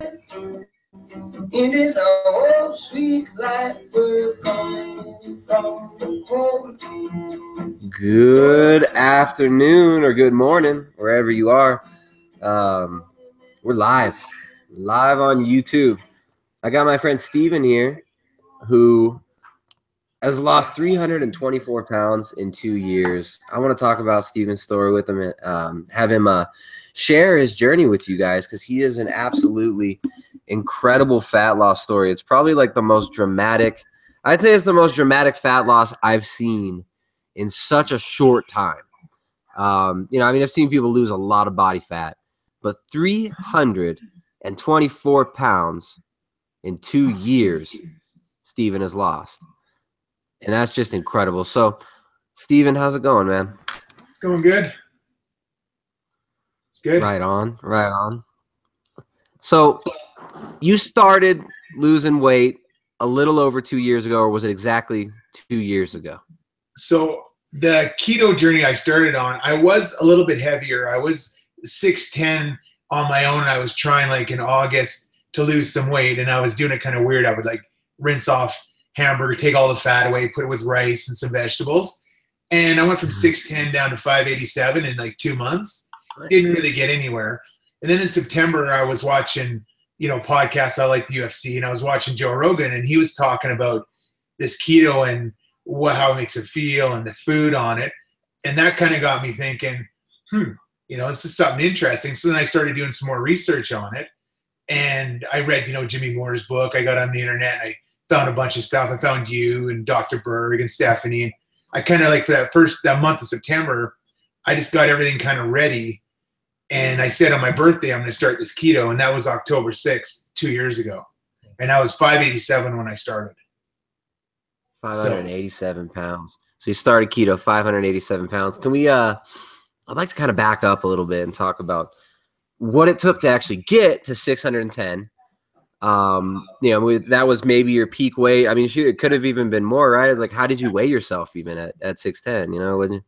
It is a whole sweet life we're coming from the cold. Good afternoon or good morning, wherever you are. We're live on YouTube. I got my friend Steven here, who has lost 324 pounds in 2 years. I want to talk about Steven's story with him and have him share his journey with you guys, because he is an absolutely incredible fat loss story. It's probably like the most dramatic. I'd say it's the most dramatic fat loss I've seen in such a short time. I've seen people lose a lot of body fat, but 324 pounds in 2 years, Steven has lost. And that's just incredible. So, Steven, how's it going, man? It's going good. It's good. Right on. So, you started losing weight a little over 2 years ago, or was it exactly 2 years ago? So, the keto journey I started on, I was a little bit heavier. I was 6'10" on my own. I was trying like in August to lose some weight, and I was doing it kind of weird. I would like rinse off hamburger, take all the fat away, put it with rice and some vegetables. And I went from 6'10" down to 587 in like 2 months. Didn't really get anywhere. And then in September, I was watching, podcasts. I like the UFC, and I was watching Joe Rogan, and he was talking about this keto and how it makes it feel and the food on it. And that kind of got me thinking, this is something interesting. So then I started doing some more research on it. And I read, Jimmy Moore's book. I got on the internet and I found a bunch of stuff. I found you and Dr. Berg and Stephanie. And I kind of like for that month of September, I just got everything kind of ready. And I said on my birthday, I'm going to start this keto. And that was October 6th, 2 years ago. And I was 587 when I started. 587 pounds. So you started keto, 587 pounds. Can we, I'd like to kind of back up a little bit and talk about what it took to actually get to 610. That was maybe your peak weight. I mean, shoot, it could have even been more, right? It's like, how did you weigh yourself even at 610,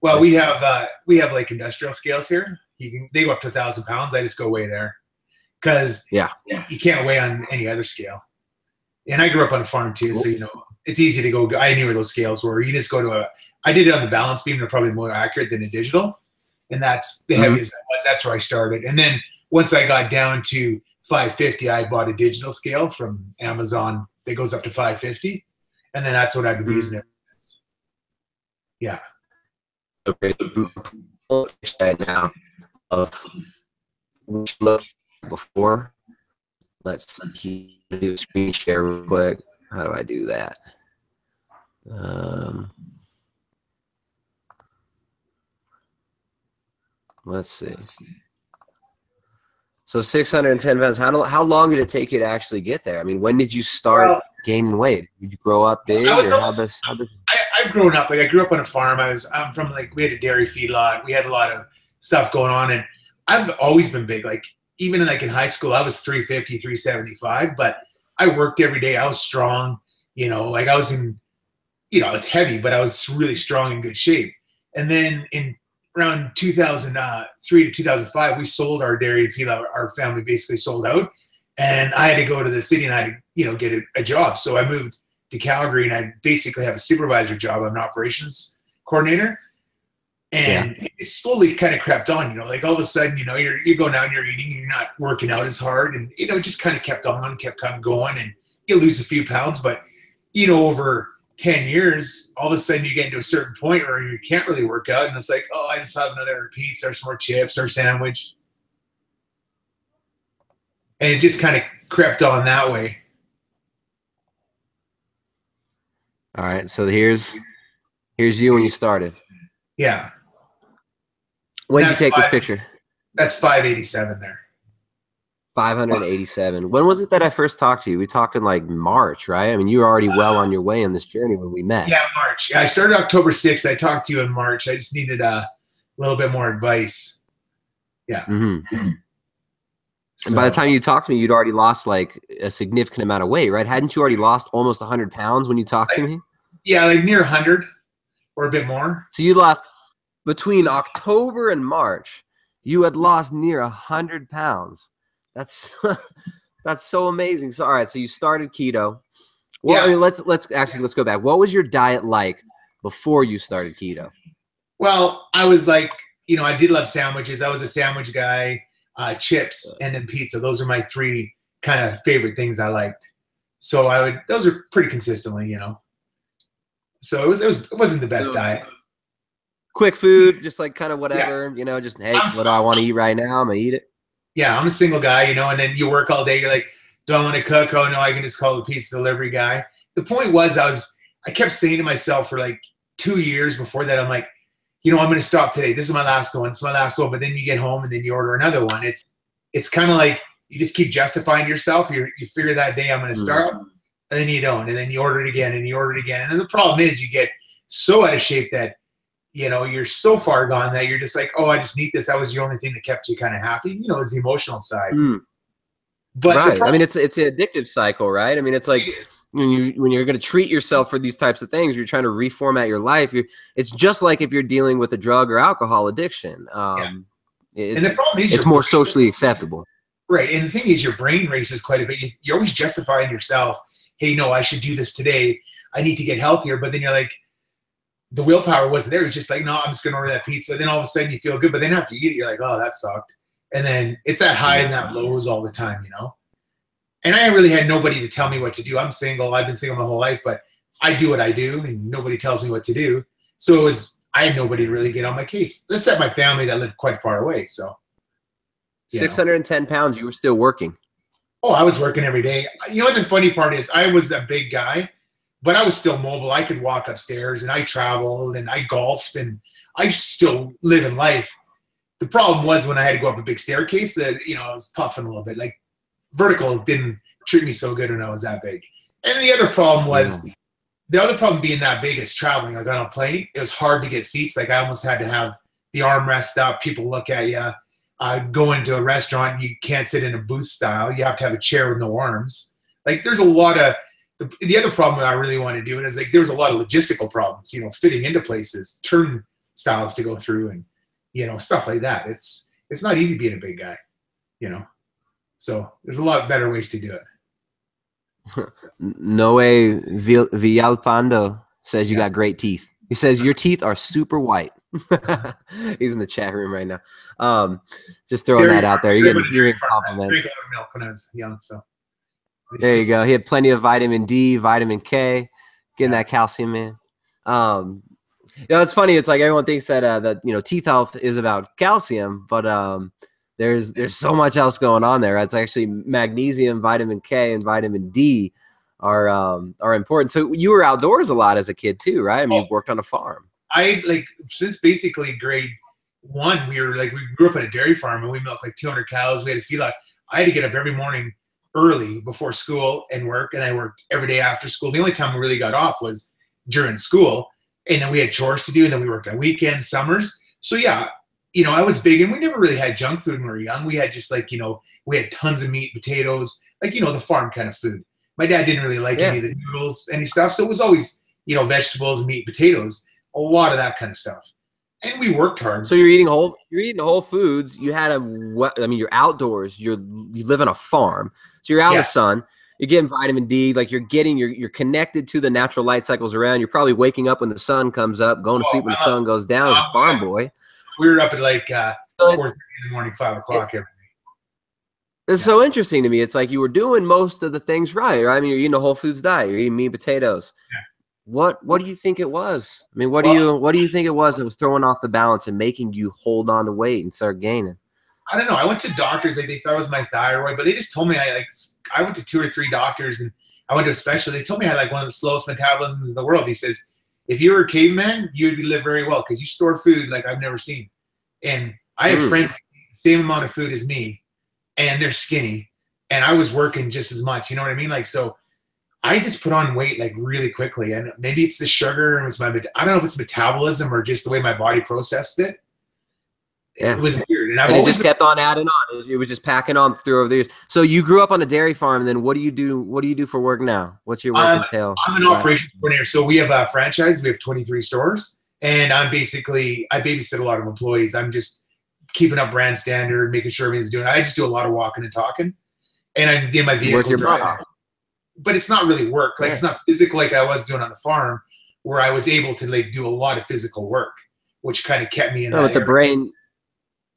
Well, we have like industrial scales here. They go up to 1,000 pounds. I just go weigh there because you can't weigh on any other scale. And I grew up on a farm too, so it's easy to go. I knew where those scales were. You just go to I did it on the balance beam. They're probably more accurate than a digital, and that's the heaviest I was. That's where I started. And then once I got down to 550, I bought a digital scale from Amazon that goes up to 550, and then that's what I've been using it. Yeah. Okay. Right now of which looked before. Let's do a screen share real quick. How do I do that? Let's see. So 610 pounds. How long did it take you to actually get there? I mean, when did you start gaining weight? Did you grow up big? I've grown up. Like I grew up on a farm. I'm from we had a dairy feedlot. We had a lot of stuff going on, and I've always been big. Like even in high school, I was 350, 375, but I worked every day. I was strong. I was I was heavy, but I was really strong and good shape. And then in around 2003 to 2005, we sold our dairy feedlot. Our family basically sold out, and I had to go to the city and I had to, get a job. So I moved to Calgary, and I basically have a supervisor job. I'm an operations coordinator. And it slowly kind of crept on, like all of a sudden, you're going out and you're eating and you're not working out as hard. And, it just kind of kept on and kept kind of going, and you lose a few pounds. But, over 10 years, all of a sudden you get into a certain point where you can't really work out. And it's like, oh, I just have another pizza or some more chips or sandwich. And it just kind of crept on that way. All right. So here's you when you started. Yeah. When did you take this picture? That's 587 there. 587. When was it that I first talked to you? We talked in March, right? I mean, you were already well on your way in this journey when we met. Yeah, March. Yeah, I started October 6th. I talked to you in March. I just needed a little bit more advice. Yeah. Mm-hmm. So, and by the time you talked to me, you'd already lost a significant amount of weight, right? Hadn't you already lost almost 100 pounds when you talked to me? Yeah, near 100 or a bit more. So you lost between October and March, you had lost near 100 pounds. That's that's so amazing. So all right, so you started keto. Well, Yeah. I mean, let's go back. What was your diet like before you started keto? Well, I was like, I did love sandwiches. I was a sandwich guy, chips, and then pizza. Those are my three kind of favorite things I liked. So those are pretty consistently, So it wasn't the best diet. Quick food, just like kind of whatever, just, hey, what do I want to eat right now? I'm going to eat it. Yeah, I'm a single guy, and then you work all day. You're like, do I want to cook? Oh, no, I can just call the pizza delivery guy. The point was I kept saying to myself for like 2 years before that, I'm like, I'm going to stop today. This is my last one. It's my last one. But then you get home and then you order another one. It's kind of like you just keep justifying yourself. You figure that day I'm going to start, and then you don't. And then you order it again and you order it again. And then the problem is you get so out of shape that, you're so far gone that you're just like, oh, I just need this. That was the only thing that kept you kind of happy. Is the emotional side. But right. I mean, it's an addictive cycle, right? I mean, it's like when you're going to treat yourself for these types of things, you're trying to reformat your life. It's just like if you're dealing with a drug or alcohol addiction. And the problem is it's more socially acceptable. Right. And the thing is, your brain races quite a bit. You're always justifying yourself. Hey, no, I should do this today. I need to get healthier. But then you're like, the willpower wasn't there. It's just like, no, I'm just going to order that pizza. Then all of a sudden you feel good. But then after you eat it, you're like, oh, that sucked. And then it's that high and that lows all the time, And I really had nobody to tell me what to do. I'm single. I've been single my whole life, but I do what I do, and nobody tells me what to do. So I had nobody to really get on my case. Except my family that lived quite far away. So 610 pounds, you were still working. Oh, I was working every day. What the funny part is? I was a big guy, but I was still mobile. I could walk upstairs, and I traveled, and I golfed, and I still live in life. The problem was when I had to go up a big staircase that, I was puffing a little bit. Like vertical didn't treat me so good when I was that big. And the other problem was, the other problem being that big is traveling. I got on a plane. It was hard to get seats. Like I almost had to have the armrest up. People look at you. Go into a restaurant, you can't sit in a booth style. You have to have a chair with no arms. Like there's a lot of, the other problem that I really want to do is like there's a lot of logistical problems, fitting into places, turnstiles to go through and, stuff like that. It's not easy being a big guy, So there's a lot better ways to do it. Noe Villalpando says you got great teeth. He says your teeth are super white. He's in the chat room right now. Just throwing that out there. You're getting compliments. I drank a lot of milk when I was young, so. There you go. He had plenty of vitamin D, vitamin K, getting that calcium in. It's funny. It's like everyone thinks that teeth health is about calcium, but there's so much else going on there. It's actually magnesium, vitamin K, and vitamin D are important. So you were outdoors a lot as a kid too, right? I mean, you worked on a farm. Since basically grade 1, we grew up at a dairy farm and we milked like 200 cows. We had a feedlot. I had to get up every morning early before school and work, and I worked every day after school. The only time we really got off was during school, and then we had chores to do, and then we worked on weekends, summers. So yeah, I was big, and we never really had junk food when we were young. We had just we had tons of meat, potatoes, the farm kind of food. My dad didn't really like any of the noodles, any stuff, so it was always vegetables, meat, potatoes, a lot of that kind of stuff. And we worked hard. So you're eating whole foods. You had you're outdoors. You live on a farm, so you're out in the sun. You're getting vitamin D. Like you're connected to the natural light cycles around. You're probably waking up when the sun comes up, going to sleep when the sun goes down as a farm boy. We were up at 4:30 in the morning, 5 o'clock every day. It's so interesting to me. It's like you were doing most of the things right? I mean, you're eating a whole foods diet. You're eating meat, potatoes. Yeah. What do you think it was? I mean, what do you think it was that was throwing off the balance and making you hold on to weight and start gaining? I don't know. I went to doctors. They thought it was my thyroid, but they just told me I went to 2 or 3 doctors, and I went to a specialist. They told me I had one of the slowest metabolisms in the world. He says, if you were a caveman, you would live very well because you store food like I've never seen. And I have friends who eat the same amount of food as me, and they're skinny, and I was working just as much. You know what I mean? So I just put on weight really quickly, and maybe it's the sugar and I don't know if it's metabolism or just the way my body processed it. Yeah. It was weird, and it just kept on adding on. It was just packing on through over the years. So you grew up on a dairy farm, and then what do you do? What do you do for work now? What's your work entail? I'm an operations coordinator. So we have a franchise. We have 23 stores, and I babysit a lot of employees. I'm just keeping up brand standard, making sure everything's doing. I just do a lot of walking and talking, and I'm in my vehicle Work your butt driving. off. But it's not really work. Like, it's not physical like I was doing on the farm, where I was able to like do a lot of physical work, which kind of kept me in No, that but area.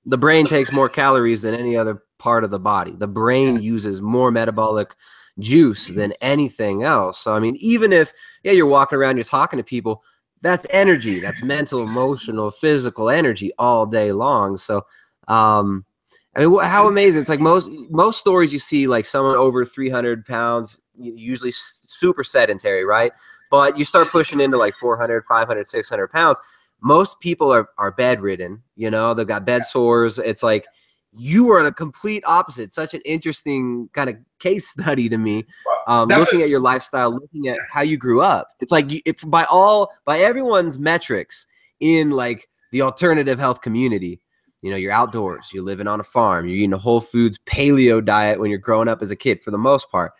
the brain takes more calories than any other part of the body. The brain uses more metabolic juice than anything else. So, I mean, even if, you're walking around, you're talking to people, that's energy. That's mental, emotional, physical energy all day long. So, I mean, how amazing. It's like most stories you see, like someone over 300 pounds, usually super sedentary, right? But you start pushing into like 400, 500, 600 pounds. Most people are bedridden, they've got bed sores. It's like you are the complete opposite. Such an interesting kind of case study to me. Looking at your lifestyle, looking at how you grew up. It's like if by everyone's metrics in like the alternative health community, you're outdoors, you're living on a farm, you're eating a whole foods paleo diet when you're growing up as a kid. For the most part,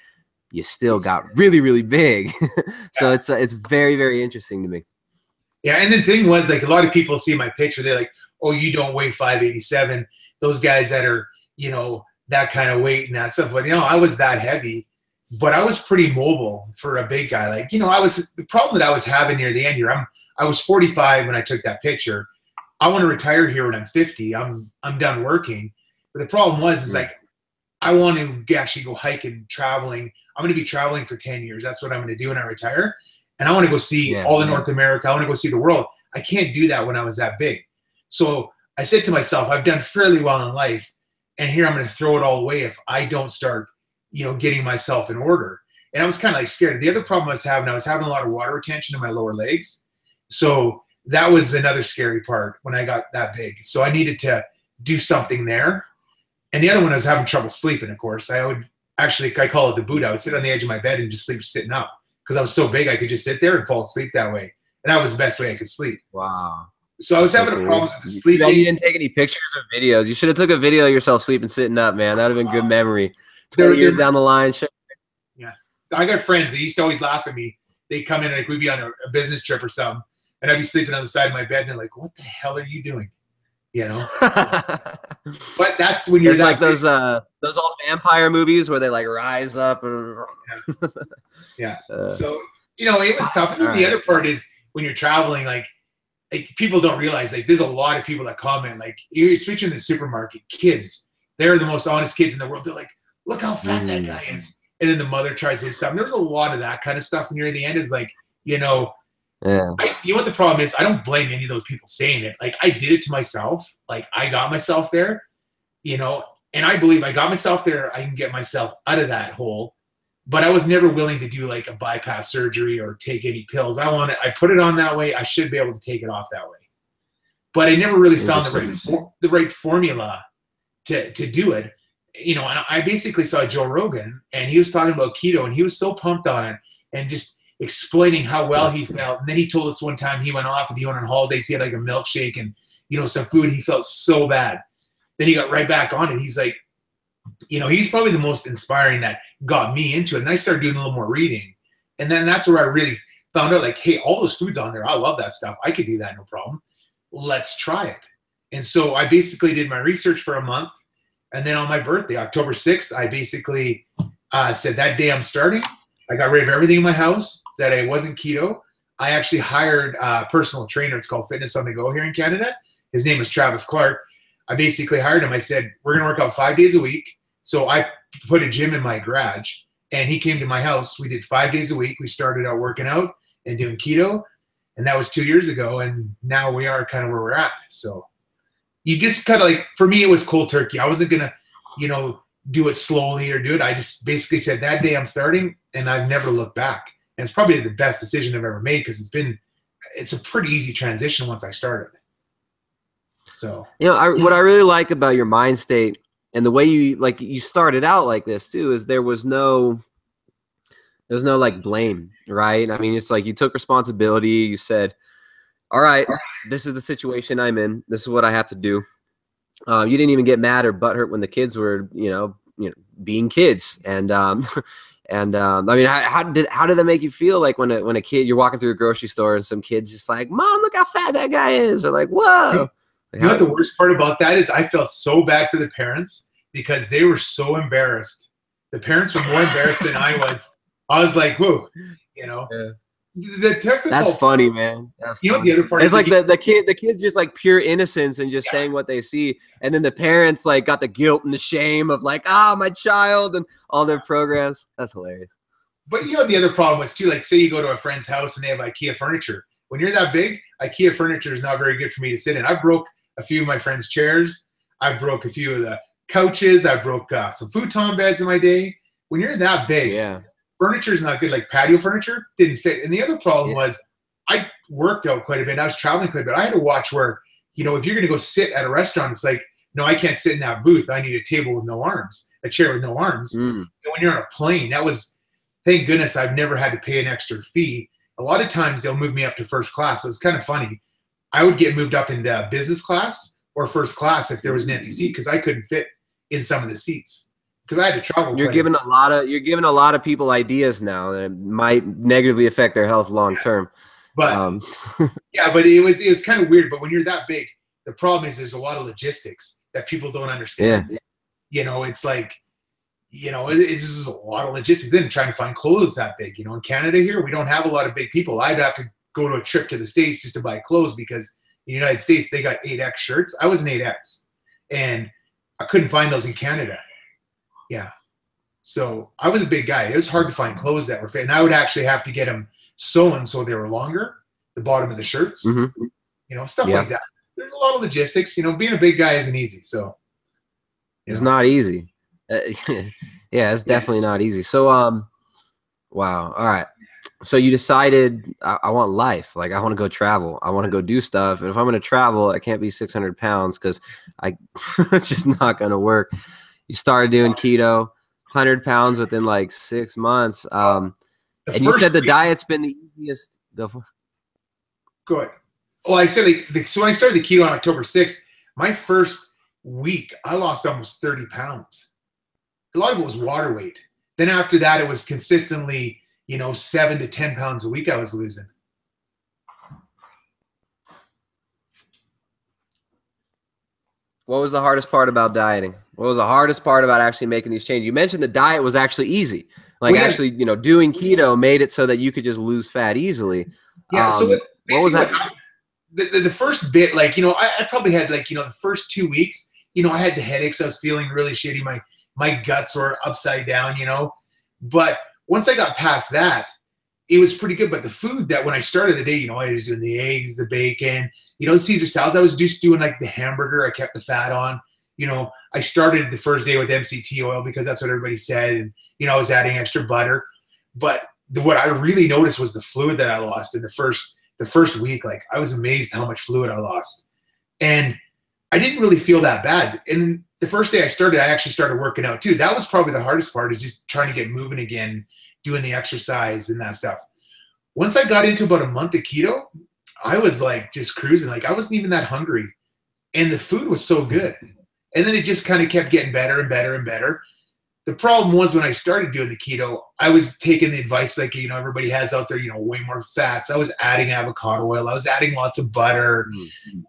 you still got really, really big. So it's very, very interesting to me. Yeah, and the thing was, like, a lot of people see my picture, they're like, "Oh, you don't weigh 587." Those guys that are, that kind of weight and that stuff. But I was that heavy, but I was pretty mobile for a big guy. Like, the problem that I was having near the end here. I was 45 when I took that picture. I want to retire here when I'm 50. I'm done working. But the problem was, like, I want to actually go hiking, traveling. I'm going to be traveling for 10 years. That's what I'm going to do when I retire. And I want to go see all of North America. I want to go see the world. I can't do that when I was that big. So I said to myself, I've done fairly well in life, and here I'm going to throw it all away if I don't start, getting myself in order. And I was kind of like scared. The other problem I was having a lot of water retention in my lower legs. So that was another scary part when I got that big. So I needed to do something there. And the other one, I was having trouble sleeping, of course. I call it the Buddha. I would sit on the edge of my bed and just sleep sitting up. Because I was so big, I could just sit there and fall asleep that way. And that was the best way I could sleep. Wow. So I was having a problem with the sleeping. You didn't take any pictures or videos. You should have took a video of yourself sleeping sitting up, man. That would have been good memory. 20 years down the line. Yeah. I got friends. They used to always laugh at me. They'd come in, like, we'd be on a business trip or something, and I'd be sleeping on the side of my bed, and they're like, "What the hell are you doing?" But that's when you're like those old vampire movies where they like rise up. And... So it was tough. And the other part is when you're traveling, like people don't realize, like, there's a lot of people that comment, like, you're switching the supermarket. Kids, they're the most honest kids in the world. They're like, "Look how fat that guy is," and then the mother tries to say something. There's a lot of that kind of stuff near the end. Is like, you know what the problem is? I don't blame any of those people saying it. Like, I did it to myself. Like, I got myself there, and I believe I got myself there. I can get myself out of that hole. But I was never willing to do like a bypass surgery or take any pills. I put it on that way. I should be able to take it off that way. But I never really found the right formula to do it. And I basically saw Joe Rogan, and he was talking about keto, and he was so pumped on it and just explaining how well he felt. And then he told us one time he went off and he went on holidays. He had like a milkshake and, some food. He felt so bad. Then he got right back on it. He's like, he's probably the most inspiring that got me into it. And then I started doing a little more reading. And then that's where I really found out, like, hey, all those foods on there, I love that stuff. I could do that, no problem. Let's try it. And so I basically did my research for a month. And then on my birthday, October 6th, I basically said that day I'm starting. I got rid of everything in my house that I wasn't keto. I actually hired a personal trainer. It's called Fitness on the Go here in Canada. His name is Travis Clark. I basically hired him. I said, we're going to work out 5 days a week. So I put a gym in my garage, and he came to my house. We did 5 days a week. We started out working out and doing keto, and that was 2 years ago. And now we are kind of where we're at. So you just kind of, like, for me, it was cold turkey. I wasn't going to, do it slowly or do it. I just basically said that day I'm starting, and I've never looked back. And it's probably the best decision I've ever made, because it's a pretty easy transition once I started. So, what I really like about your mind state and the way you started out like this too, is there was no like blame, right? I mean, it's like you took responsibility. You said, all right, this is the situation I'm in. This is what I have to do. You didn't even get mad or butthurt when the kids were, being kids. And, I mean, how did that make you feel? Like when a kid, you're walking through a grocery store and some kid's just like, "Mom, look how fat that guy is," or like, "Whoa." Like, You know what the worst part about that is? I felt so bad for the parents because they were so embarrassed. The parents were more embarrassed than I was. I was like, whoa, you know. Yeah. The difficult. That's funny, man. That's You know funny. what the other part It's is? like the kid just like pure innocence and just saying what they see, and then the parents like got the guilt and the shame of like, my child and all their programs. That's hilarious. But you know the other problem was too, like say you go to a friend's house and they have IKEA furniture. When you're that big, IKEA furniture is not very good for me to sit in. I broke a few of my friends' chairs. I broke a few of the couches. I broke some futon beds in my day. When you're that big, Yeah. furniture is not good. Like patio furniture didn't fit. And the other problem was I worked out quite a bit. I was traveling quite a bit. I had to watch where, you know, if you're going to go sit at a restaurant, it's like, no, I can't sit in that booth. I need a table with no arms, a chair with no arms. And when you're on a plane, that was, thank goodness I've never had to pay an extra fee. A lot of times they'll move me up to first class. So it's kind of funny. I would get moved up into business class or first class if there was an empty seat because I couldn't fit in some of the seats because I had to travel. You're giving a lot of people ideas now that might negatively affect their health long term. But yeah, but it was kind of weird. But when you're that big, the problem is there's a lot of logistics that people don't understand. Yeah. You know, it's like, you know, it's just a lot of logistics. Then trying to find clothes that big. You know, in Canada here, we don't have a lot of big people. I'd have to go to a trip to the States just to buy clothes because in the United States, they got 8X shirts. I was an 8X. And I couldn't find those in Canada. Yeah. So I was a big guy. It was hard to find clothes that were fit. And I would actually have to get them sewn so they were longer, the bottom of the shirts. You know, stuff like that. There's a lot of logistics. You know, being a big guy isn't easy. So it's not easy. Yeah, it's definitely not easy. So, wow. All right. So you decided I want life. Like I want to go travel. I want to go do stuff. And if I'm going to travel, I can't be 600 pounds because it's just not going to work. You started doing keto, 100 pounds within like 6 months. And you said the diet's been the easiest. Go for it. Good. Well, I said so when I started the keto on October 6th, my first week, I lost almost 30 pounds. A lot of it was water weight. Then after that, it was consistently, you know, 7 to 10 pounds a week I was losing. What was the hardest part about dieting? What was the hardest part about actually making these changes? You mentioned the diet was actually easy. Like actually, you know, doing keto made it so that you could just lose fat easily. Yeah. So what was that? The first bit, like, you know, I probably had like, you know, the first 2 weeks, you know, I had the headaches. I was feeling really shitty. My guts were upside down, you know. But once I got past that, it was pretty good. But the food that when I started the day, you know, I was doing the eggs, the bacon, you know, the Caesar salads. I was just doing like the hamburger. I kept the fat on. You know, I started the first day with MCT oil because that's what everybody said. And, you know, I was adding extra butter. But what I really noticed was the fluid that I lost in the first week. Like I was amazed how much fluid I lost. And I didn't really feel that bad. And the first day I actually started working out too. That was probably the hardest part, is just trying to get moving again, doing the exercise and that stuff. Once I got into about a month of keto, I was like just cruising. Like I wasn't even that hungry. And the food was so good. And then it just kind of kept getting better and better and better. The problem was when I started doing the keto, I was taking the advice like, you know, everybody has out there, you know, way more fats. I was adding avocado oil. I was adding lots of butter.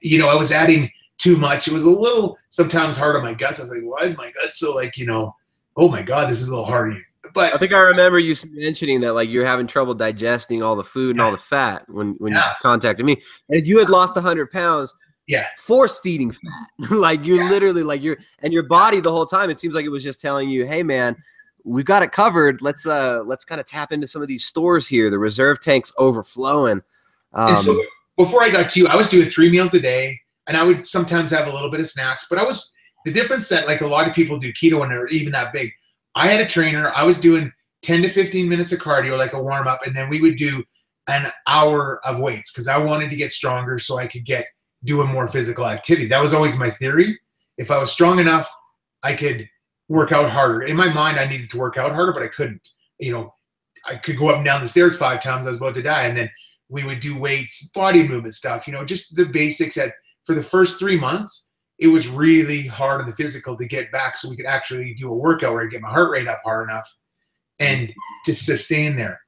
You know, I was adding too much. It was a little sometimes hard on my guts. I was like, why is my gut so like, you know, oh my God, this is a little hard. But I think I remember you mentioning that like you're having trouble digesting all the food and all the fat when you contacted me. And if you had lost 100 pounds, force feeding fat, like you're literally like your body the whole time, it seems like it was just telling you, hey man, we've got it covered. Let's kind of tap into some of these stores here. The reserve tank's overflowing. And so before I got to you, I was doing 3 meals a day. And I would sometimes have a little bit of snacks, but the difference that like a lot of people do keto when they're even that big. I had a trainer. I was doing 10 to 15 minutes of cardio, like a warm up. And then we would do an hour of weights because I wanted to get stronger so I could get doing more physical activity. That was always my theory. If I was strong enough, I could work out harder. In my mind, I needed to work out harder, but I couldn't. You know, I could go up and down the stairs 5 times. I was about to die. And then we would do weights, body movement stuff, you know, just the basics for the first 3 months, it was really hard on the physical to get back so we could actually do a workout where I get my heart rate up hard enough and to sustain there.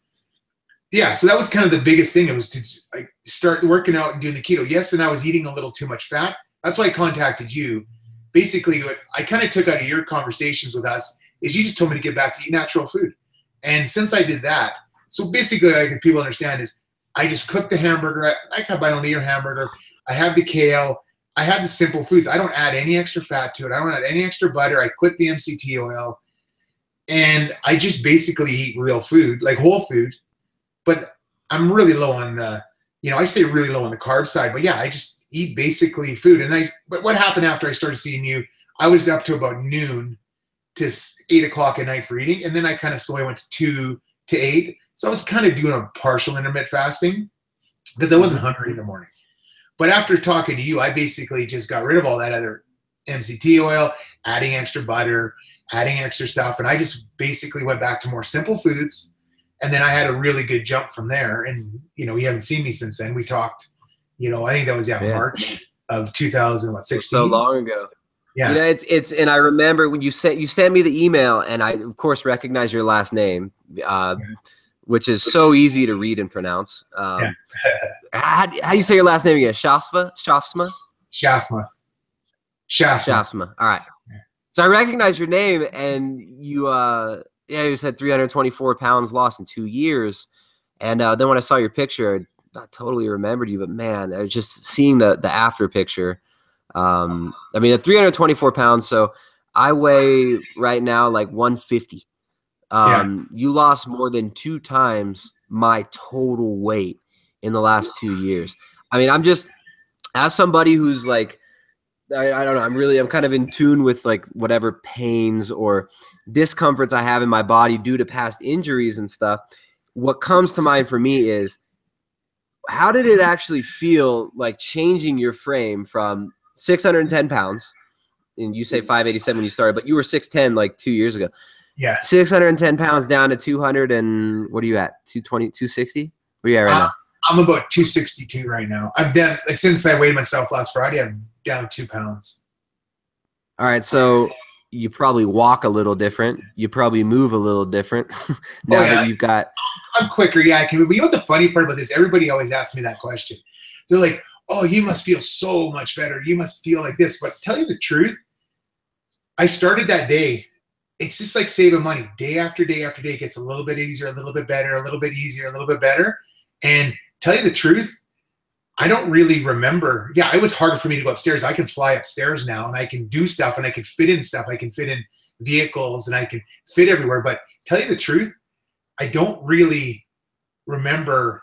Yeah, so that was kind of the biggest thing. It was to start working out and doing the keto. Yes, and I was eating a little too much fat, That's why I contacted you. Basically, what I kind of took out of your conversations with us is you just told me to get back to eat natural food. And since I did that, so basically, like if people understand is I just cook the hamburger. I have my own Leader hamburger. I have the kale. I have the simple foods. I don't add any extra fat to it. I don't add any extra butter. I quit the MCT oil. And I just basically eat real food, like whole food. But I'm really low on the, I stay really low on the carb side. But yeah, I just eat basically food. But what happened after I started seeing you, I was up to about noon to 8 o'clock at night for eating. And then I kind of slowly went to 2 to 8. So I was kind of doing a partial intermittent fasting because I wasn't hungry in the morning. But after talking to you, I basically just got rid of all that other MCT oil, adding extra butter, adding extra stuff. And I just basically went back to more simple foods. And then I had a really good jump from there. And, you haven't seen me since then. We talked, I think that was March of 2016. So long ago. Yeah. It's and I remember when you sent me the email, and I of course recognize your last name, which is so easy to read and pronounce. How do you say your last name again? Shafsma? Shasma. All right. So I recognize your name, and you said 324 pounds lost in 2 years. And then when I saw your picture, I totally remembered you. But man, I was just seeing the after picture. At 324 pounds. So I weigh right now like 150. You lost more than 2 times my total weight in the last 2 years. I'm just, as somebody who's like, I don't know, I'm kind of in tune with like whatever pains or discomforts I have in my body due to past injuries and stuff. What comes to mind for me is, how did it actually feel like changing your frame from 610 pounds, and you say 587 when you started, but you were 610 like 2 years ago. Yeah. 610 pounds down to 200 and what are you at? 220, 260? Where are you at right now? I'm about 262 right now. I'm down, like since I weighed myself last Friday, I'm down 2 pounds. All right. So you probably walk a little different. You probably move a little different now that you've got. I'm quicker. Yeah, I can. But you know what the funny part about this? Everybody always asks me that question. They're like, oh, you must feel so much better. You must feel like this. But tell you the truth, I started that day. It's just like saving money. Day after day after day, it gets a little bit easier, a little bit better, a little bit easier, a little bit better. And tell you the truth, I don't really remember. Yeah, it was harder for me to go upstairs. I can fly upstairs now, and I can do stuff, and I can fit in stuff. I can fit in vehicles, and I can fit everywhere. But tell you the truth, I don't really remember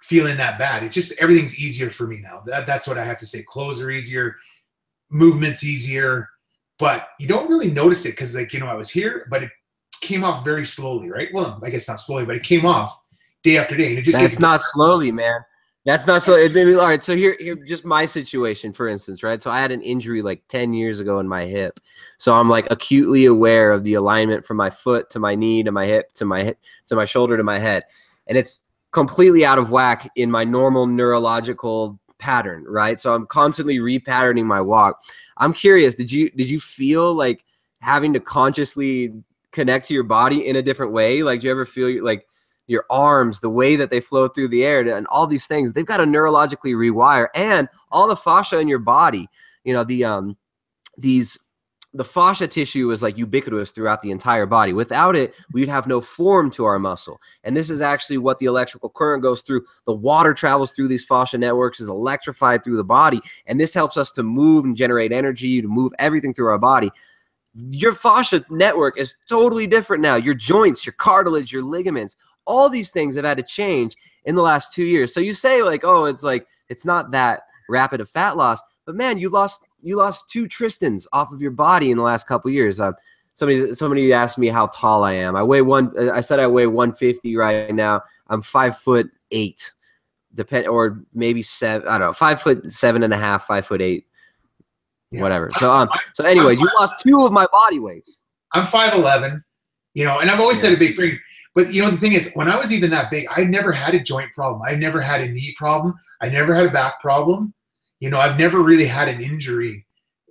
feeling that bad. It's just everything's easier for me now. That's what I have to say. Clothes are easier, movement's easier, but you don't really notice it because, like, I was here, but it came off very slowly, right? Well, I guess not slowly, but it came off day after day, and it just That's not slowly, man. That's not so. All right. So here, just my situation, for instance, right? So I had an injury like 10 years ago in my hip. So I'm like acutely aware of the alignment from my foot to my knee to my hip to my shoulder to my head, and it's completely out of whack in my normal neurological pattern, right? So I'm constantly repatterning my walk. I'm curious, did you feel like having to consciously connect to your body in a different way? Like, do you ever feel like your arms, the way that they flow through the air and all these things, they've got to neurologically rewire, and all the fascia in your body, the fascia tissue is like ubiquitous throughout the entire body. Without it, we'd have no form to our muscle. And this is actually what the electrical current goes through. The water travels through these fascia networks, is electrified through the body. And this helps us to move and generate energy, to move everything through our body. Your fascia network is totally different now. Your joints, your cartilage, your ligaments, all these things have had to change in the last 2 years. So you say like, oh, it's not that rapid of fat loss, but man, you lost 2 Tristans off of your body in the last couple of years. Somebody asked me how tall I am. I said I weigh 150 right now. I'm 5'8", or maybe 7. I don't know, 5'7.5", 5'8", whatever. So anyways, you lost 2 of my body weights. I'm 5'11", and I've always said a big frame. But the thing is, when I was even that big, I never had a joint problem. I never had a knee problem. I never had a back problem. I've never really had an injury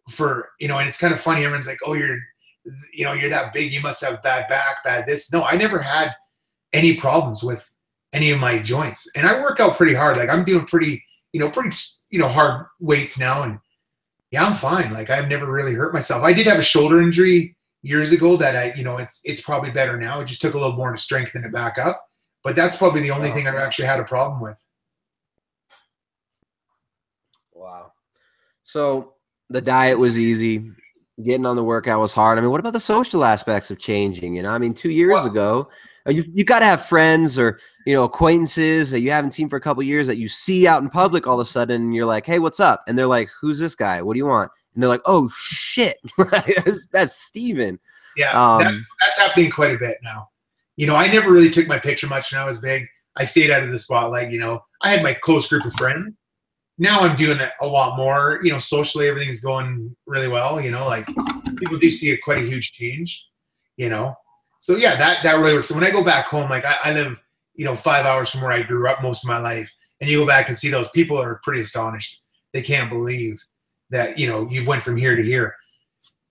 for, and it's kind of funny. Everyone's like, oh, you're that big. You must have bad back, bad this. No, I never had any problems with any of my joints. And I work out pretty hard. Like I'm doing pretty hard weights now. And Yeah, I'm fine. Like I've never really hurt myself. I did have a shoulder injury years ago that it's probably better now. It just took a little more to strengthen it back up. But that's probably the only Wow. thing I've actually had a problem with. Wow. So the diet was easy. Getting on the workout was hard. I mean, what about the social aspects of changing? You know, I mean, 2 years Well, ago, you got to have friends or, acquaintances that you haven't seen for a couple of years that you see out in public all of a sudden, and you're like, hey, what's up? And they're like, who's this guy? What do you want? And they're like, oh, shit. That's Steven. yeah, Um, that's happening quite a bit now. I never really took my picture much when I was big. I stayed out of the spotlight. I had my close group of friends. Now I'm doing it a lot more. Socially, everything's going really well. Like people do see quite a huge change. So yeah, that really works. So when I go back home, like I live, 5 hours from where I grew up most of my life, and you go back and see those people are pretty astonished. They can't believe that you went from here to here.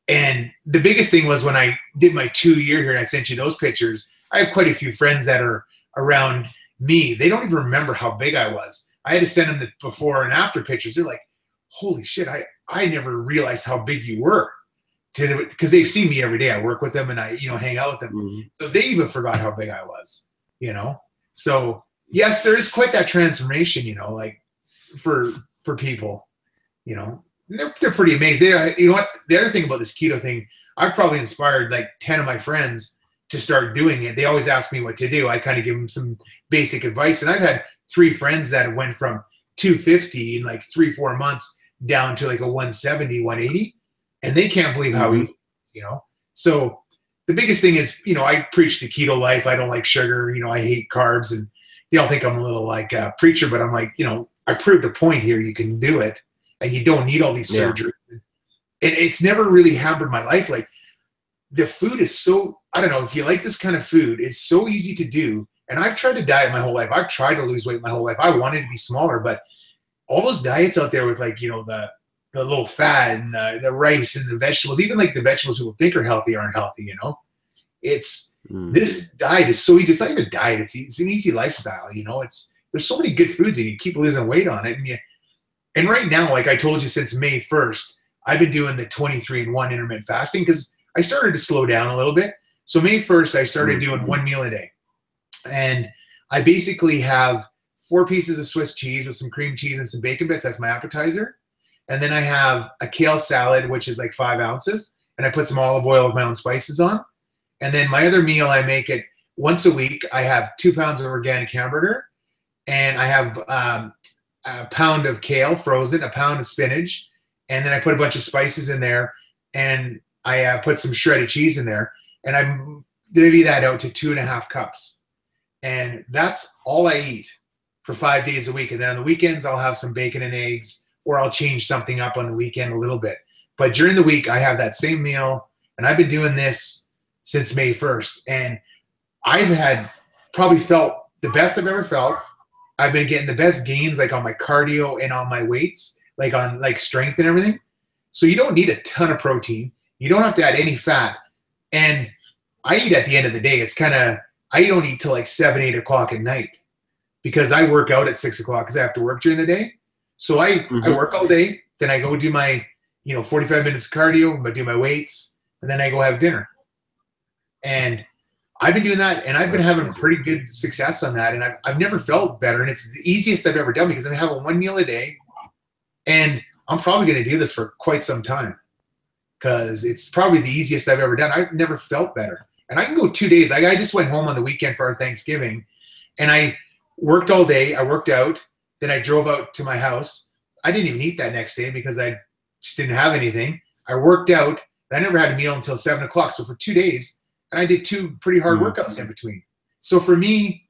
And the biggest thing was when I did my 2 year here, and I sent you those pictures. I have quite a few friends that are around me. They don't even remember how big I was. I had to send them the before and after pictures. They're like, holy shit, I never realized how big you were. Because they've seen me every day. I work with them and I, hang out with them. mhm. So they even forgot how big I was, So yes, there is quite that transformation, like for people, they're pretty amazed. You know what? The other thing about this keto thing, I've probably inspired like 10 of my friends to start doing it. They always ask me what to do. I kind of give them some basic advice. And I've had 3 friends that went from 250 in like 3-4 months down to like a 170, 180. And they can't believe how Mhm. easy, So the biggest thing is, I preach the keto life. I don't like sugar. I hate carbs. And they all think I'm a little like a preacher, but I'm like, I proved a point here. You can do it. And you don't need all these Yeah. surgeries. And it's never really hampered my life. Like the food is so, I don't know, if you like this kind of food, it's so easy to do. And I've tried to diet my whole life. I've tried to lose weight my whole life. I wanted to be smaller, but all those diets out there with like, the low fat and the rice and the vegetables, even like the vegetables people think are healthy aren't healthy, It's Mm. this diet is so easy. It's not even a diet. It's an easy lifestyle, there's so many good foods and you keep losing weight on it. And right now, like I told you, since May 1st, I've been doing the 23-and-1 intermittent fasting because I started to slow down a little bit. So May 1st, I started doing 1 meal a day. And I basically have 4 pieces of Swiss cheese with some cream cheese and some bacon bits. That's my appetizer. And then I have a kale salad, which is like 5 ounces. And I put some olive oil with my own spices on. And then my other meal, I make it once a week. I have 2 pounds of organic hamburger. And I have a pound of kale frozen, a pound of spinach. And then I put a bunch of spices in there. And I put some shredded cheese in there. And I divvy that out to 2.5 cups. And that's all I eat for 5 days a week. And then on the weekends, I'll have some bacon and eggs, or I'll change something up on the weekend a little bit. But during the week, I have that same meal. And I've been doing this since May 1st. And I've had probably felt the best I've ever felt. I've been getting the best gains like on my cardio and on my weights, like on like strength and everything. So you don't need a ton of protein. You don't have to add any fat. And I eat at the end of the day. It's kind of, I don't eat till like 7, 8 o'clock at night because I work out at 6 o'clock because I have to work during the day. So I work all day. Then I go do my, 45 minutes of cardio, I do my weights, and then I go have dinner. And I've been doing that, and I've been having pretty good success on that. And I've never felt better. And it's the easiest I've ever done because I'm having 1 meal a day. And I'm probably going to do this for quite some time because it's probably the easiest I've ever done. I've never felt better. And I can go 2 days. I just went home on the weekend for our Thanksgiving, and I worked all day. I worked out. Then I drove out to my house. I didn't even eat that next day because I just didn't have anything. I worked out. I never had a meal until 7 o'clock. So for 2 days, and I did 2 pretty hard workouts in between. So for me,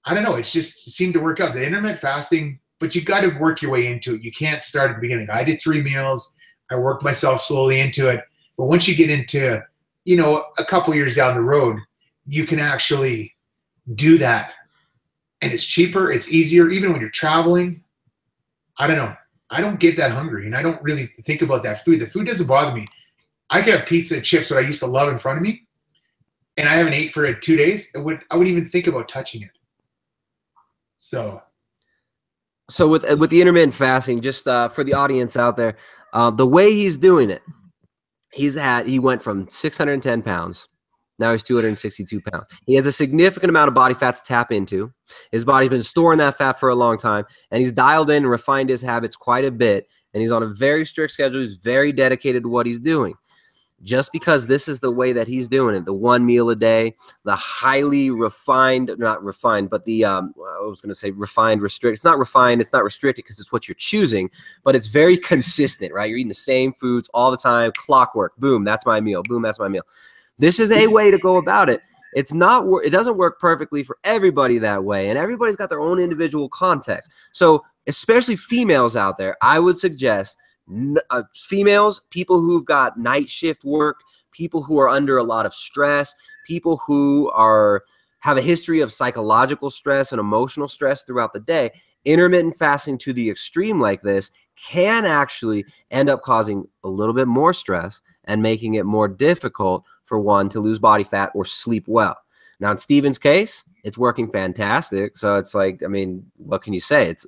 I don't know. It's just seemed to work out. The intermittent fasting, but you got to work your way into it. You can't start at the beginning. I did 3 meals. I worked myself slowly into it. But once you get into, a couple years down the road, you can actually do that. And it's cheaper. It's easier. Even when you're traveling, I don't know. I don't get that hungry, and I don't really think about that food. The food doesn't bother me. I could have pizza and chips that I used to love in front of me, and I haven't ate for 2 days. I wouldn't even think about touching it. So So with the intermittent fasting, just for the audience out there, the way he's doing it, he went from 610 pounds. Now he's 262 pounds. He has a significant amount of body fat to tap into. His body's been storing that fat for a long time, and he's dialed in and refined his habits quite a bit. And he's on a very strict schedule. He's very dedicated to what he's doing. Just because this is the way that he's doing it, the one meal a day, the highly refined, not refined, but the, I was going to say refined, restrict. It's not refined. It's not restricted because it's what you're choosing, but it's very consistent, right? You're eating the same foods all the time, clockwork, boom, that's my meal. Boom, that's my meal. This is a way to go about it. It doesn't work perfectly for everybody that way, and everybody's got their own individual context. So especially females out there, I would suggest females, people who've got night shift work, people who are under a lot of stress, people who have a history of psychological stress and emotional stress throughout the day. Intermittent fasting to the extreme like this can actually end up causing a little bit more stress and making it more difficult for one to lose body fat or sleep well. Now, in Steven's case, it's working fantastic. So it's like, I mean, what can you say? It's,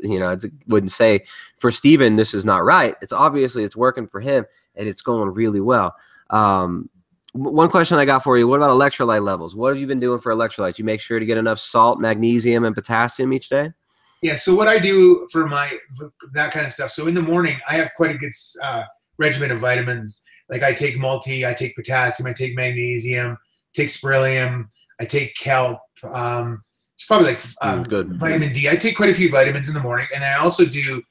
wouldn't say for Steven, this is not right. It's obviously it's working for him and it's going really well. One question I got for you, what about electrolyte levels? What have you been doing for electrolytes? You make sure to get enough salt, magnesium, and potassium each day? Yeah. So what I do for that kind of stuff. So in the morning, I have quite a good regimen of vitamins. Like I take multi, I take potassium, I take magnesium, take spirulum, I take kelp. It's probably like good. Vitamin D. I take quite a few vitamins in the morning. And I also do,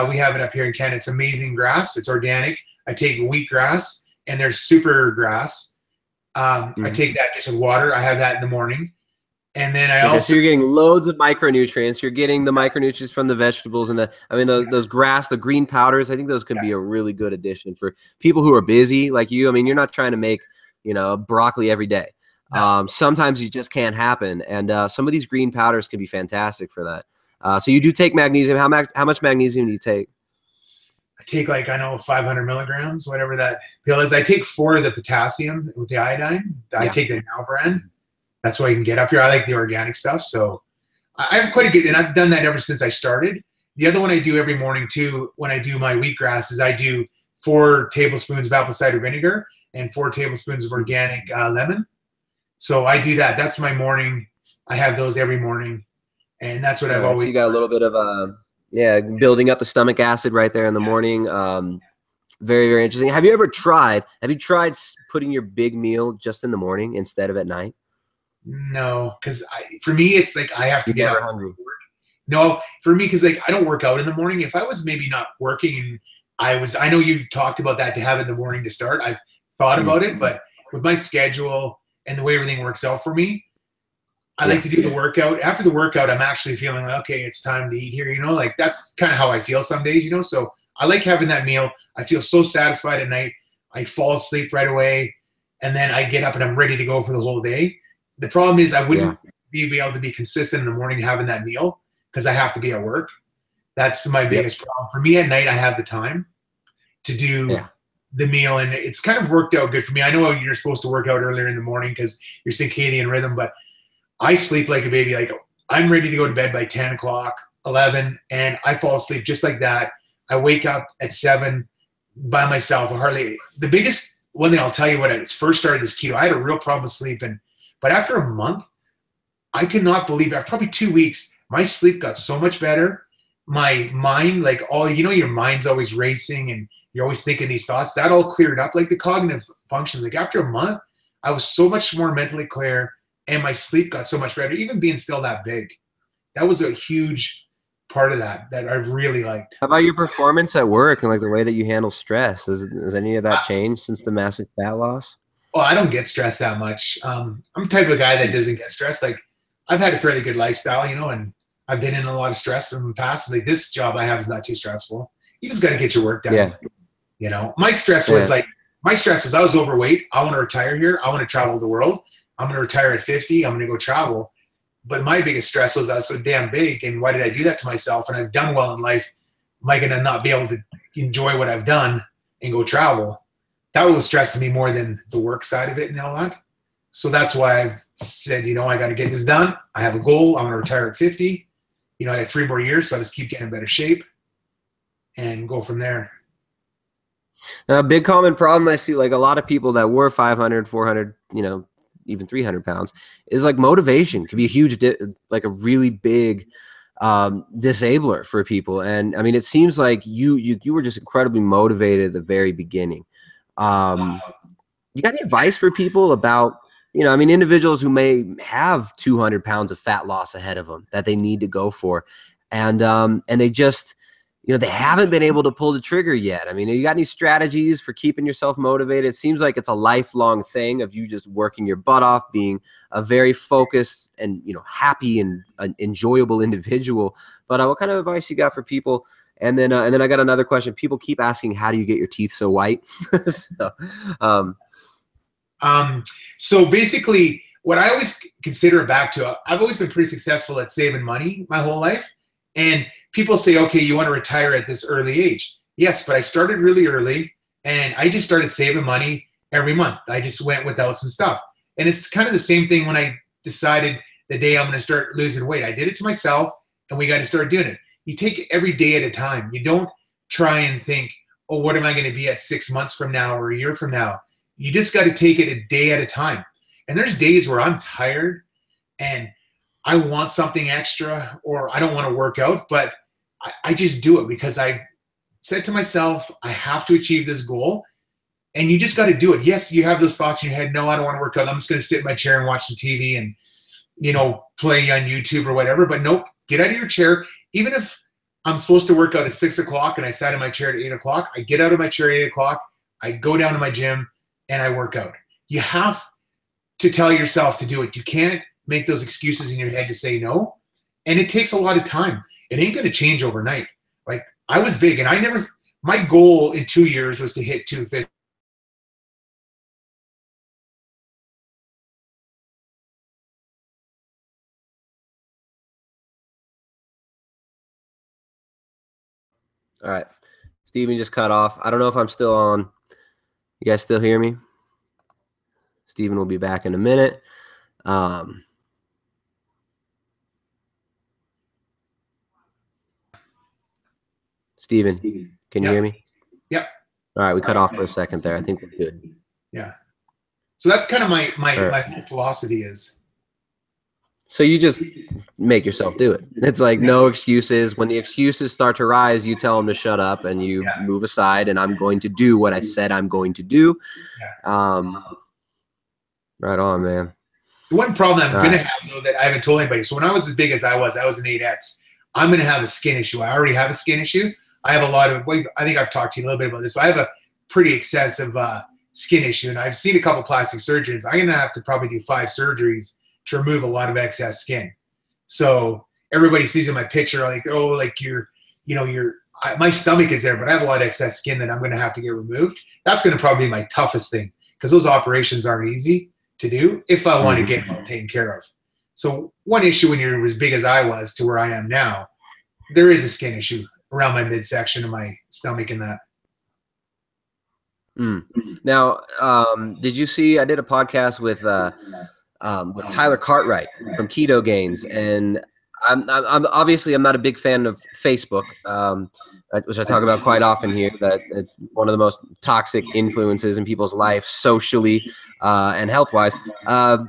we have it up here in Canada. It's amazing grass. It's organic. I take wheatgrass and there's super grass. I take that just with water. I have that in the morning. And then so you're getting loads of micronutrients. You're getting the micronutrients from the vegetables and those grass, the green powders. I think those could be a really good addition for people who are busy like you. I mean, you're not trying to make, broccoli every day. No. Sometimes it just can't happen. And some of these green powders can be fantastic for that. So you do take magnesium. How much magnesium do you take? I take 500 milligrams, whatever that pill is. I take 4 of the potassium with the iodine. I take the Now brand. That's why you can get up here. I like the organic stuff. So I have quite a good, and I've done that ever since I started. The other one I do every morning too, when I do my wheatgrass, is I do 4 tablespoons of apple cider vinegar and 4 tablespoons of organic lemon. So I do that. That's my morning. I have those every morning. And that's what I've always so you got a little bit of, building up the stomach acid right there in the morning. Very, very interesting. Have you tried putting your big meal just in the morning instead of at night? No, because for me, it's like I have to get up. Hungry. No, for me, because I don't work out in the morning. If I was maybe not working and I know you've talked about that to have it in the morning to start. I've thought about it, but with my schedule and the way everything works out for me, I like to do the workout. After the workout, I'm actually feeling like, okay, it's time to eat here. That's kind of how I feel some days, So I like having that meal. I feel so satisfied at night. I fall asleep right away. And then I get up and I'm ready to go for the whole day. The problem is I wouldn't be able to be consistent in the morning having that meal because I have to be at work. That's my biggest problem. For me at night, I have the time to do the meal, and it's kind of worked out good for me. I know you're supposed to work out earlier in the morning because your circadian rhythm, but I sleep like a baby. Like I'm ready to go to bed by 10 o'clock, 11, and I fall asleep just like that. I wake up at 7 by myself. The biggest one thing I'll tell you when I first started this keto, I had a real problem with sleeping. But after a month, I could not believe it. After probably 2 weeks, my sleep got so much better. My mind, your mind's always racing and you're always thinking these thoughts. That all cleared up, like the cognitive functions. Like after a month, I was so much more mentally clear and my sleep got so much better, even being still that big. That was a huge part of that I've really liked. How about your performance at work and the way that you handle stress? Has any of that changed since the massive fat loss? Well, I don't get stressed that much. I'm the type of guy that doesn't get stressed. I've had a fairly good lifestyle, and I've been in a lot of stress in the past. This job I have is not too stressful. You just got to get your work done. Yeah. My stress was I was overweight. I want to retire here. I want to travel the world. I'm going to retire at 50. I'm going to go travel. But my biggest stress was I was so damn big. And why did I do that to myself? And I've done well in life. Am I going to not be able to enjoy what I've done and go travel? That was stressing me more than the work side of it and all that. So that's why I've said, I got to get this done. I have a goal. I'm going to retire at 50. you know, I had 3 more years, so I just keep getting in better shape and go from there. Now, a big common problem I see, like a lot of people that were 500, 400, you know, even 300 pounds, is like motivation can be a huge, like a really big disabler for people. And I mean, it seems like you were just incredibly motivated at the very beginning. You got any advice for people about, you know, I mean, individuals who may have 200 pounds of fat loss ahead of them that they need to go for, and they just, you know, they haven't been able to pull the trigger yet. I mean, you got any strategies for keeping yourself motivated? It seems like it's a lifelong thing of you just working your butt off, being a very focused and, you know, happy and enjoyable individual. But what kind of advice you got for people? And then I got another question. People keep asking, how do you get your teeth so white? So basically, what I always consider it back to, I've always been pretty successful at saving money my whole life. And people say, okay, you want to retire at this early age. Yes, but I started really early, and I just started saving money every month. I just went without some stuff. And it's kind of the same thing when I decided the day I'm going to start losing weight. I did it to myself, and we got to start doing it. You take it every day at a time. You don't try and think, oh, what am I going to be at 6 months from now or a year from now? You just got to take it a day at a time. And there's days where I'm tired and I want something extra, or I don't want to work out, but I just do it because I said to myself, I have to achieve this goal. And you just got to do it. Yes, you have those thoughts in your head. No, I don't want to work out. I'm just going to sit in my chair and watch some TV and, you know, play on YouTube or whatever. But nope, get out of your chair. Even if I'm supposed to work out at 6 o'clock and I sat in my chair at 8 o'clock, I get out of my chair at 8 o'clock. I go down to my gym and I work out. You have to tell yourself to do it. You can't make those excuses in your head to say no. And it takes a lot of time. It ain't going to change overnight. Like, I was big, and my goal in 2 years was to hit 250. All right. Steven just cut off. I don't know if I'm still on. You guys still hear me? Steven will be back in a minute. Steven, can you hear me? Yep. All right. We cut off for a second there. I think we're good. Yeah. So that's kind of my whole philosophy is. So you just make yourself do it. It's like no excuses. When the excuses start to rise, you tell them to shut up and you move aside, and I'm going to do what I said I'm going to do. Right on, man. The one problem I'm going to have, though, that I haven't told anybody. So when I was as big as I was an 8X. I'm going to have a skin issue. I already have a skin issue. I have a lot of, I think I've talked to you a little bit about this, but I have a pretty excessive skin issue. And I've seen a couple plastic surgeons. I'm going to have to probably do 5 surgeries to remove a lot of excess skin. So everybody sees in my picture, like, oh, like my stomach is there, but I have a lot of excess skin that I'm going to have to get removed. That's going to probably be my toughest thing, because those operations aren't easy to do if I want to get them all taken care of. So one issue when you're as big as I was to where I am now, there is a skin issue around my midsection of my stomach and that. Now, did you see, I did a podcast with Tyler Cartwright from Keto Gaines, and I'm obviously I'm not a big fan of Facebook, which I talk about quite often here, that it's one of the most toxic influences in people's life socially and health-wise.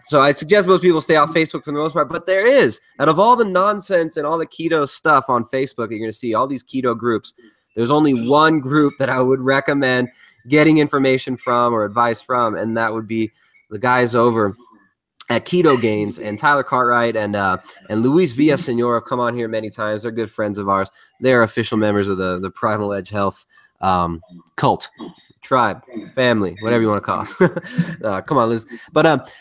So I suggest most people stay off Facebook for the most part, but there is, out of all the nonsense and all the keto stuff on Facebook that you're going to see, all these keto groups, there's only one group that I would recommend getting information from or advice from, and that would be the guys over at Keto Gaines, and Tyler Cartwright and Luis Villaseñor have come on here many times. They're good friends of ours. They're official members of the Primal Edge Health cult, tribe, family, whatever you want to call it. Come on, Liz. But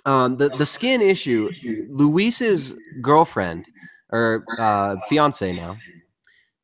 the skin issue, Luis's girlfriend, or fiance now,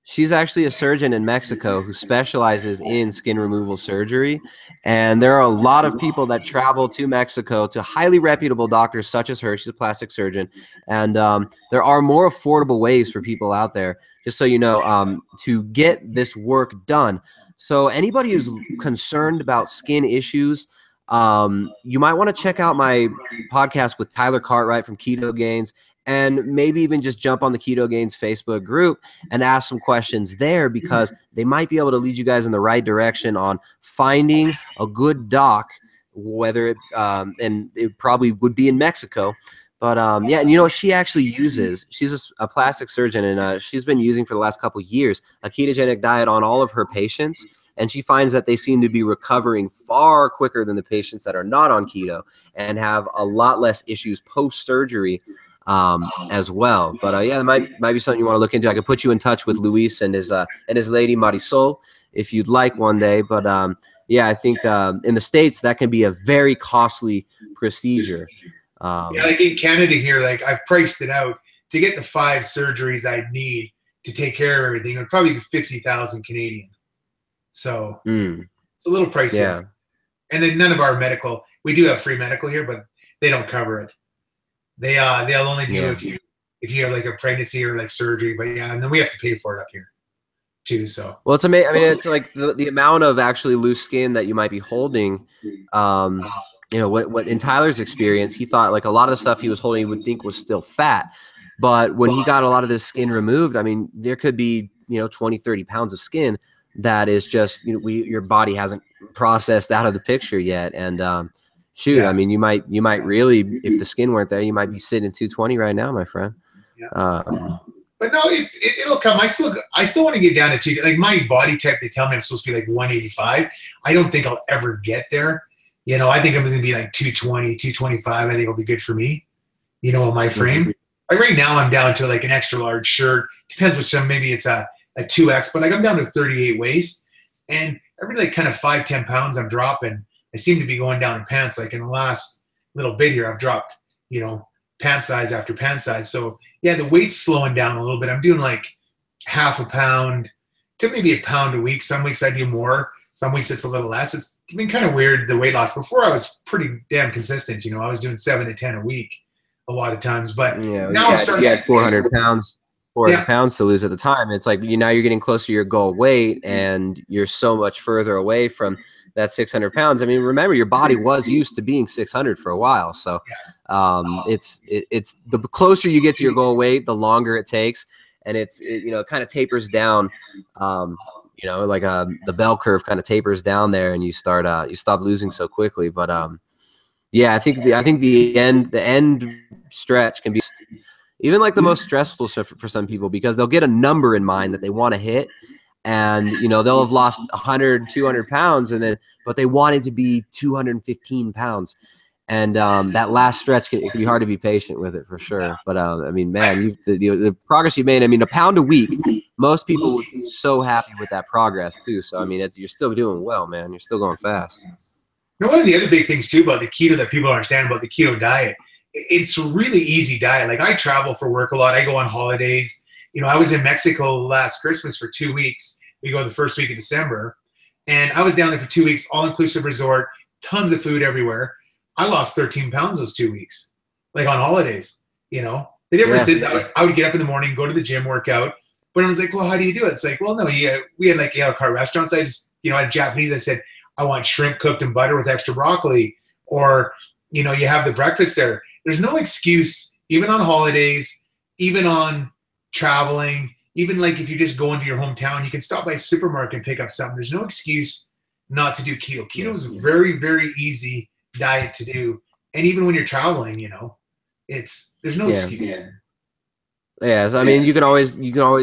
she's actually a surgeon in Mexico who specializes in skin removal surgery. And there are a lot of people that travel to Mexico to highly reputable doctors such as her. She's a plastic surgeon. And there are more affordable ways for people out there, just so you know, to get this work done. So anybody who's concerned about skin issues, you might want to check out my podcast with Tyler Cartwright from Keto Gaines and maybe even just jump on the Keto Gaines Facebook group and ask some questions there, because they might be able to lead you guys in the right direction on finding a good doc, whether it and it probably would be in Mexico. But yeah, and you know what she actually uses? She's a plastic surgeon, and she's been using for the last couple of years a ketogenic diet on all of her patients, and she finds that they seem to be recovering far quicker than the patients that are not on keto and have a lot less issues post-surgery as well. But yeah, it might be something you want to look into. I could put you in touch with Luis and his lady Marisol if you'd like one day. But yeah, I think in the States that can be a very costly procedure. Yeah, like in Canada here, like I've priced it out to get the 5 surgeries I'd need to take care of everything. It would probably be 50,000 Canadian. So it's a little pricey. Yeah. And then none of our medical, we do have free medical here, but they don't cover it. They'll only do if you have like a pregnancy or like surgery. But yeah, and then we have to pay for it up here too. So well, it's amazing. I mean, it's like the amount of actually loose skin that you might be holding. You know, what in Tyler's experience, he thought like a lot of the stuff he was holding, he would think was still fat. But when he got a lot of this skin removed, I mean, there could be, 20, 30 pounds of skin that is just, your body hasn't processed out of the picture yet. And shoot, I mean, you might really, if the skin weren't there, you might be sitting at 220 right now, my friend. Yeah. But no, it'll come. I still want to get down to 2. Like my body type, they tell me I'm supposed to be like 185. I don't think I'll ever get there. I think I'm going to be like 220, 225. I think it'll be good for me, in my frame. Like right now I'm down to like an extra large shirt. Depends which some, maybe it's a 2X, but like I'm down to 38 waist. And every like kind of 5-10 pounds I'm dropping. I seem to be going down in pants. Like in the last little bit here, I've dropped, pant size after pant size. So yeah, the weight's slowing down a little bit. I'm doing like half a pound to maybe a pound a week. Some weeks I do more. Some weeks it's a little less. It's been kind of weird, the weight loss. Before I was pretty damn consistent. I was doing 7 to 10 a week a lot of times. But now I'm starting. You had 400 pounds to lose at the time. It's like now you're getting closer to your goal weight, and you're so much further away from that 600 pounds. I mean, remember, your body was used to being 600 for a while. So it's the closer you get to your goal weight, the longer it takes, and it kind of tapers down. Like the bell curve kind of tapers down there, and you stop losing so quickly. But yeah, I think the end stretch can be even like the most stressful for some people, because they'll get a number in mind that they want to hit, and they'll have lost 100, 200 pounds, but they wanted to be 215 pounds. And that last stretch, it can be hard to be patient with it for sure. But I mean, man, the progress you've made. I mean, a pound a week, most people would be so happy with that progress too. So I mean, you're still doing well, man. You're still going fast. One of the other big things too about the keto that people don't understand about the keto diet, it's a really easy diet. Like I travel for work a lot. I go on holidays. I was in Mexico last Christmas for 2 weeks. We go the first week of December, and I was down there for 2 weeks, all-inclusive resort, tons of food everywhere. I lost 13 pounds those 2 weeks, like on holidays. The difference is I would get up in the morning, go to the gym, work out. But I was like, well, how do you do it? It's like, well, no, we had like a la carte restaurants. I just, at Japanese, I said, I want shrimp cooked in butter with extra broccoli. Or, you have the breakfast there. There's no excuse, even on holidays, even on traveling, even like if you just go into your hometown, you can stop by a supermarket and pick up something. There's no excuse not to do keto. Keto is very, very easy diet to do, and even when you're traveling, there's no excuse. Yeah, so I mean, you can always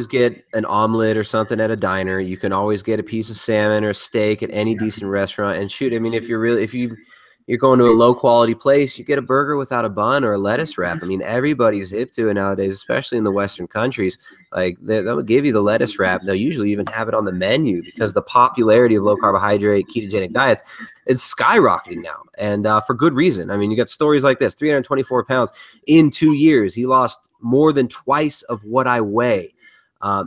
get an omelet or something at a diner. You can always get a piece of salmon or steak at any decent restaurant. And shoot, I mean, if you're going to a low quality place, you get a burger without a bun or a lettuce wrap. I mean, everybody's hip to it nowadays, especially in the Western countries. Like they'll give you the lettuce wrap. They'll usually even have it on the menu, because the popularity of low carbohydrate ketogenic diets is skyrocketing now, and for good reason. I mean, you got stories like this: 324 pounds in 2 years. He lost more than twice of what I weigh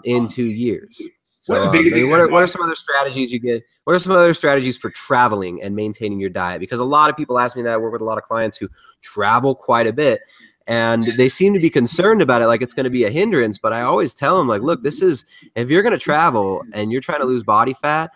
in 2 years. So, what are some other strategies you get? What are some other strategies for traveling and maintaining your diet? Because a lot of people ask me that. I work with a lot of clients who travel quite a bit, and they seem to be concerned about it like it's going to be a hindrance. But I always tell them, like, look, if you're going to travel and you're trying to lose body fat,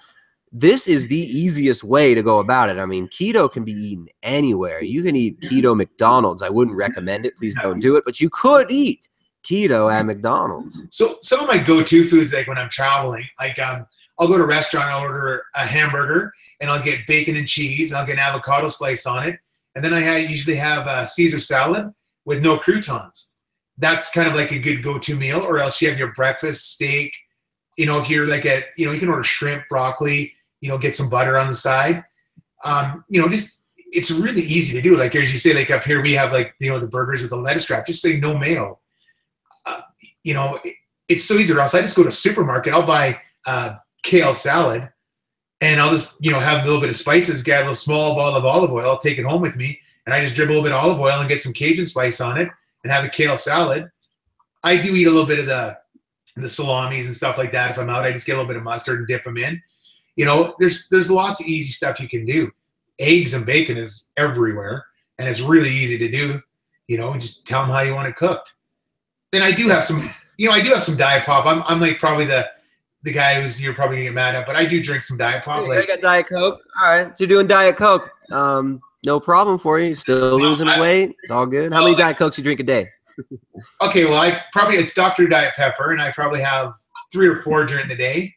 this is the easiest way to go about it. I mean, keto can be eaten anywhere. You can eat keto McDonald's. I wouldn't recommend it. Please don't do it. But you could eat keto at McDonald's. So some of my go-to foods, like when I'm traveling, like I'll go to a restaurant, I'll order a hamburger, and I'll get bacon and cheese, and I'll get an avocado slice on it. And then I usually have a Caesar salad with no croutons. That's kind of like a good go-to meal. Or else you have your breakfast steak. You know, if you're like you can order shrimp, broccoli, get some butter on the side. Just it's really easy to do. Like as you say, like up here we have like, the burgers with the lettuce wrap. Just say no mayo. It's so easy. Or else I just go to a supermarket. I'll buy kale salad, and I'll just have a little bit of spices. Get a little small bottle of olive oil. I'll take it home with me, and I just dribble a little bit of olive oil and get some Cajun spice on it, and have a kale salad. I do eat a little bit of the salamis and stuff like that. If I'm out, I just get a little bit of mustard and dip them in. There's lots of easy stuff you can do. Eggs and bacon is everywhere, and it's really easy to do. Just tell them how you want it cooked. Then I do have some, Diet Pop. I'm like probably the guy who's you're probably gonna get mad at, but I do drink some Diet Pop. I got Diet Coke. All right, so you're doing Diet Coke. No problem for you. Still losing weight. It's all good. How many Diet Cokes you drink a day? Okay, well, it's Dr. Diet Pepper, and I probably have 3 or 4 during the day.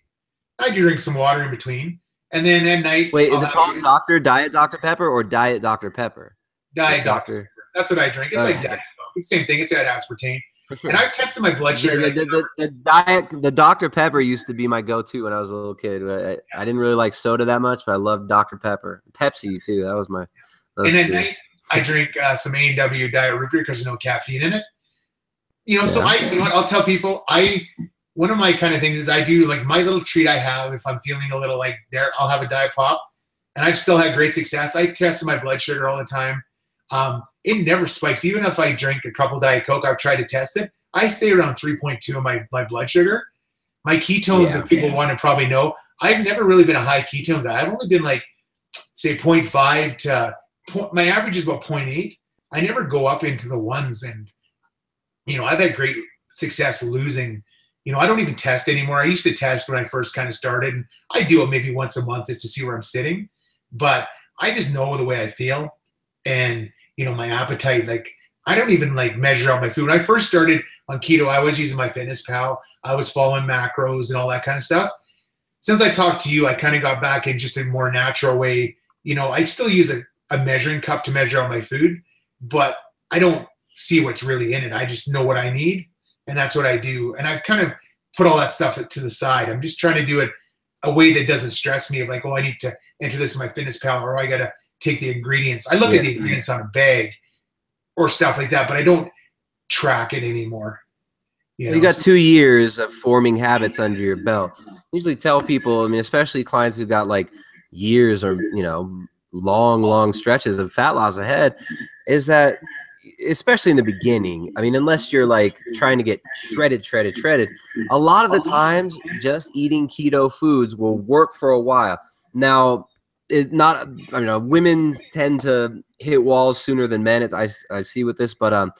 I do drink some water in between, and then at night. Wait, is it called Diet Dr. Pepper or Diet Dr. Pepper? Diet Dr. That's what I drink. It's like Diet Coke. It's the same thing. It's got aspartame. Sure. And I've tested my blood sugar. The Dr. Pepper used to be my go-to when I was a little kid. I didn't really like soda that much, but I loved Dr. Pepper. Pepsi too. That was my. And at night I drink some A&W Diet Root Beer because there's no caffeine in it. So I'll tell people one of my kind of things is I do like my little treat I have if I'm feeling a little like there, I'll have a Diet Pop, and I've still had great success. I tested my blood sugar all the time. It never spikes. Even if I drink a couple Diet Coke, I've tried to test it. I stay around 3.2 of my blood sugar. My ketones, if people want to probably know, I've never really been a high ketone guy. I've only been like, say 0.5 to, my average is about 0.8. I never go up into the ones, and, I've had great success losing. I don't even test anymore. I used to test when I first kind of started, and I do it maybe once a month just to see where I'm sitting. But I just know the way I feel. And, my appetite, like I don't even like measure out my food. When I first started on keto, I was using my Fitness Pal. I was following macros and all that kind of stuff. Since I talked to you, I kind of got back in just a more natural way. I still use a measuring cup to measure out my food, but I don't see what's really in it. I just know what I need, and that's what I do. And I've kind of put all that stuff to the side. I'm just trying to do it a way that doesn't stress me of like, I need to enter this in my Fitness Pal, or I got to take the ingredients. I look at the ingredients on a bag or stuff like that, but I don't track it anymore. You got 2 years of forming habits under your belt. I usually tell people, especially clients who've got like years or, long stretches of fat loss ahead, is that especially in the beginning, unless you're like trying to get shredded, a lot of the times just eating keto foods will work for a while. Now, women tend to hit walls sooner than men. I see with this, but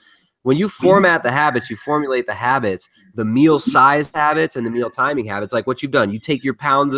when you format the habits, you formulate the habits, the meal size habits and the meal timing habits, like what you've done. You take your 2 pounds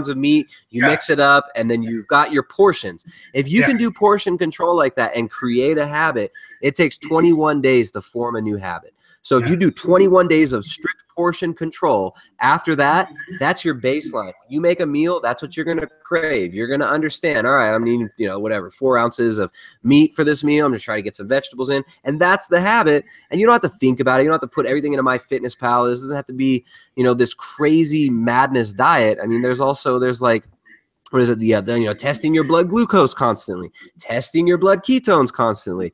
of meat, you mix it up, and then you've got your portions. If you can do portion control like that and create a habit, it takes 21 days to form a new habit. So if you do 21 days of strict portion control, after that, that's your baseline. You make a meal, that's what you're going to crave. You're going to understand, all right, I'm eating, 4 ounces of meat for this meal. I'm just trying to get some vegetables in. And that's the habit. And you don't have to think about it. You don't have to put everything into MyFitnessPal. This doesn't have to be, this crazy madness diet. There's like, what is it? Yeah, testing your blood glucose constantly, testing your blood ketones constantly.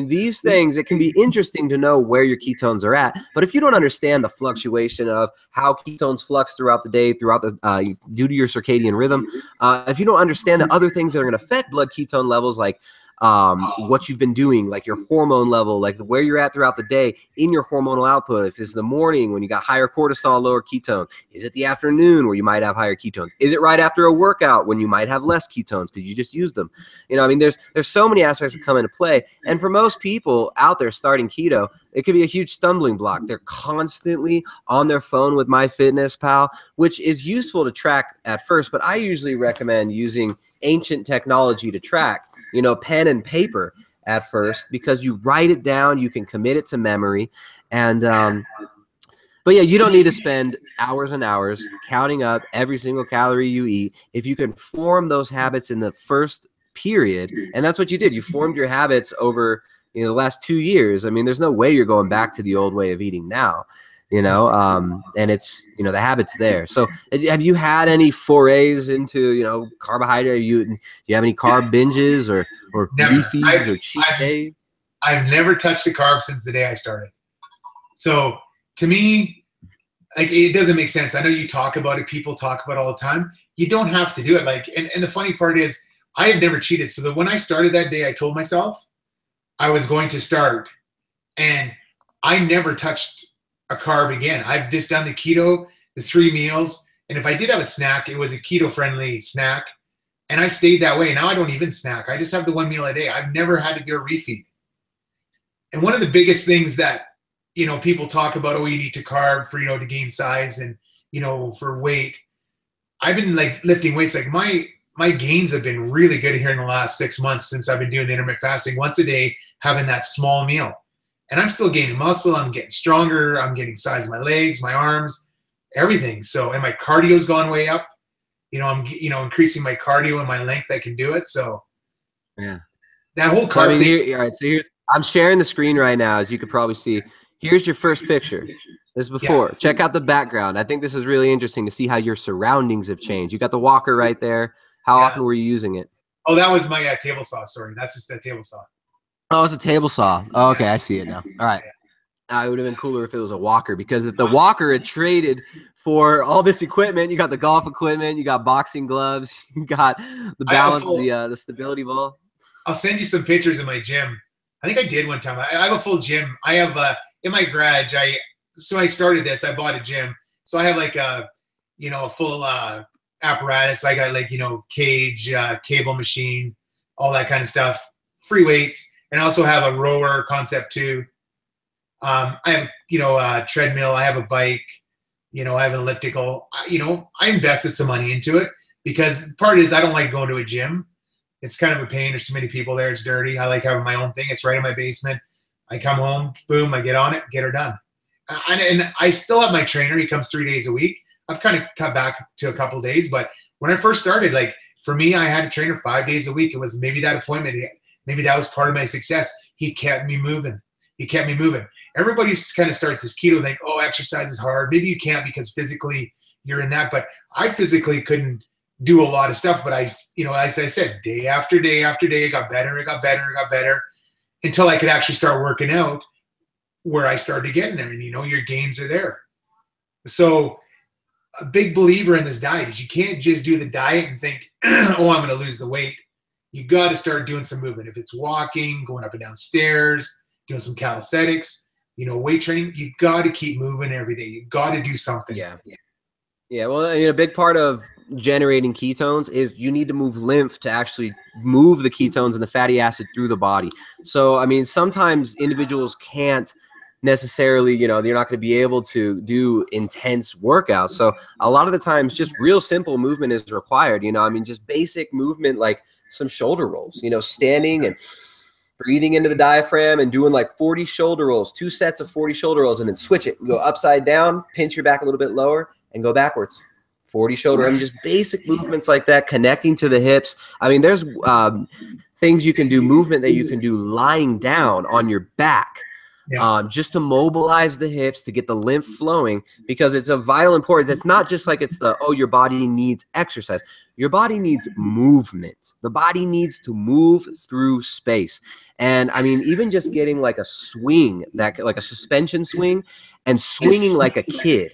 These things, it can be interesting to know where your ketones are at. But if you don't understand the fluctuation of how ketones flux throughout the day, due to your circadian rhythm, if you don't understand the other things that are going to affect blood ketone levels, like what you've been doing, like your hormone level, like where you're at throughout the day in your hormonal output. If it's the morning when you got higher cortisol, lower ketones, is it the afternoon where you might have higher ketones? Is it right after a workout when you might have less ketones because you just used them? You know, I mean, there's so many aspects that come into play. And for most people out there starting keto, it could be a huge stumbling block. They're constantly on their phone with MyFitnessPal, which is useful to track at first, but I usually recommend using ancient technology to track, you know, pen and paper at first, because you write it down, you can commit it to memory. And but yeah, you don't need to spend hours and hours counting up every single calorie you eat. If you can form those habits in the first period, and that's what you did, you formed your habits over, you know, the last 2 years. I mean, there's no way you're going back to the old way of eating now, you know, and it's, you know, the habit's there. So have you had any forays into, you know, carbohydrate? You have any carb binges or refeeds or cheat days? I've never touched a carb since the day I started. So to me, like, it doesn't make sense. I know you talk about it. People talk about it all the time. You don't have to do it. Like, and the funny part is I have never cheated. So that when I started that day, I told myself I was going to start, and I never touched a carb again. I've just done the keto, the 3 meals. And if I did have a snack, it was a keto friendly snack. And I stayed that way. Now I don't even snack. I just have the 1 meal a day. I've never had to do a refeed. And one of the biggest things that, you know, people talk about, oh, you need to carb for, you know, to gain size and, you know, for weight. I've been like lifting weights. Like my gains have been really good here in the last 6 months since I've been doing the intermittent fasting once a day, having that small meal. And I'm still gaining muscle. I'm getting stronger. I'm getting size of my legs, my arms, everything. So, and my cardio's gone way up. You know, I'm, you know, increasing my cardio and my length. I can do it. So yeah, that whole carb thing. All right. So I'm sharing the screen right now, as you could probably see. Here's your first picture. This is before. Yeah. Check out the background. I think this is really interesting to see how your surroundings have changed. You got the walker right there. How often were you using it? Oh, that was my table saw. Sorry, that's just a table saw. Oh, it's a table saw. Oh, okay, I see it now. All right. It would have been cooler if it was a walker, because if the walker had traded for all this equipment, you got the golf equipment, you got boxing gloves, you got the balance, the stability ball. I'll send you some pictures of my gym. I think I did one time. I have a full gym. I have in my garage. So I started this. I bought a gym. So I have like a, you know, a full apparatus. I got like, you know, cage, cable machine, all that kind of stuff, free weights. And I also have a rower concept too. I have, you know, a treadmill. I have a bike. You know, I have an elliptical. You know, I invested some money into it, because the part is I don't like going to a gym. It's kind of a pain. There's too many people there. It's dirty. I like having my own thing. It's right in my basement. I come home, boom, I get on it, get her done. And I still have my trainer. He comes 3 days a week. I've kind of cut back to a couple of days. But when I first started, like for me, I had a trainer 5 days a week. It was maybe that appointment. Maybe that was part of my success. He kept me moving. Everybody kind of starts this keto thing. Oh, exercise is hard. Maybe you can't because physically you're in that. But I physically couldn't do a lot of stuff. But I, you know, as I said, day after day after day, it got better. Until I could actually start working out, where I started getting there. And, you know, your gains are there. So a big believer in this diet is you can't just do the diet and think, oh, I'm going to lose the weight. You got to start doing some movement. If it's walking, going up and down stairs, doing some calisthenics, you know, weight training, you got to keep moving every day. You got to do something. Yeah. Well, you know, a big part of generating ketones is you need to move lymph to actually move the ketones and the fatty acid through the body. So, I mean, sometimes individuals can't necessarily, you know, you're not going to be able to do intense workouts. So a lot of the times just real simple movement is required. You know, I mean, just basic movement, like some shoulder rolls, you know, standing and breathing into the diaphragm and doing like 40 shoulder rolls, 2 sets of 40 shoulder rolls, and then switch it. Go upside down, pinch your back a little bit lower, and go backwards. 40 shoulder. I mean, just basic movements like that, connecting to the hips. I mean, there's things you can do, movement that you can do lying down on your back, just to mobilize the hips, to get the lymph flowing, because it's of vital importance. It's not just like it's the, oh, your body needs exercise. Your body needs movement. The body needs to move through space. And I mean, even just getting like a swing, that like a suspension swing, and swinging like a kid.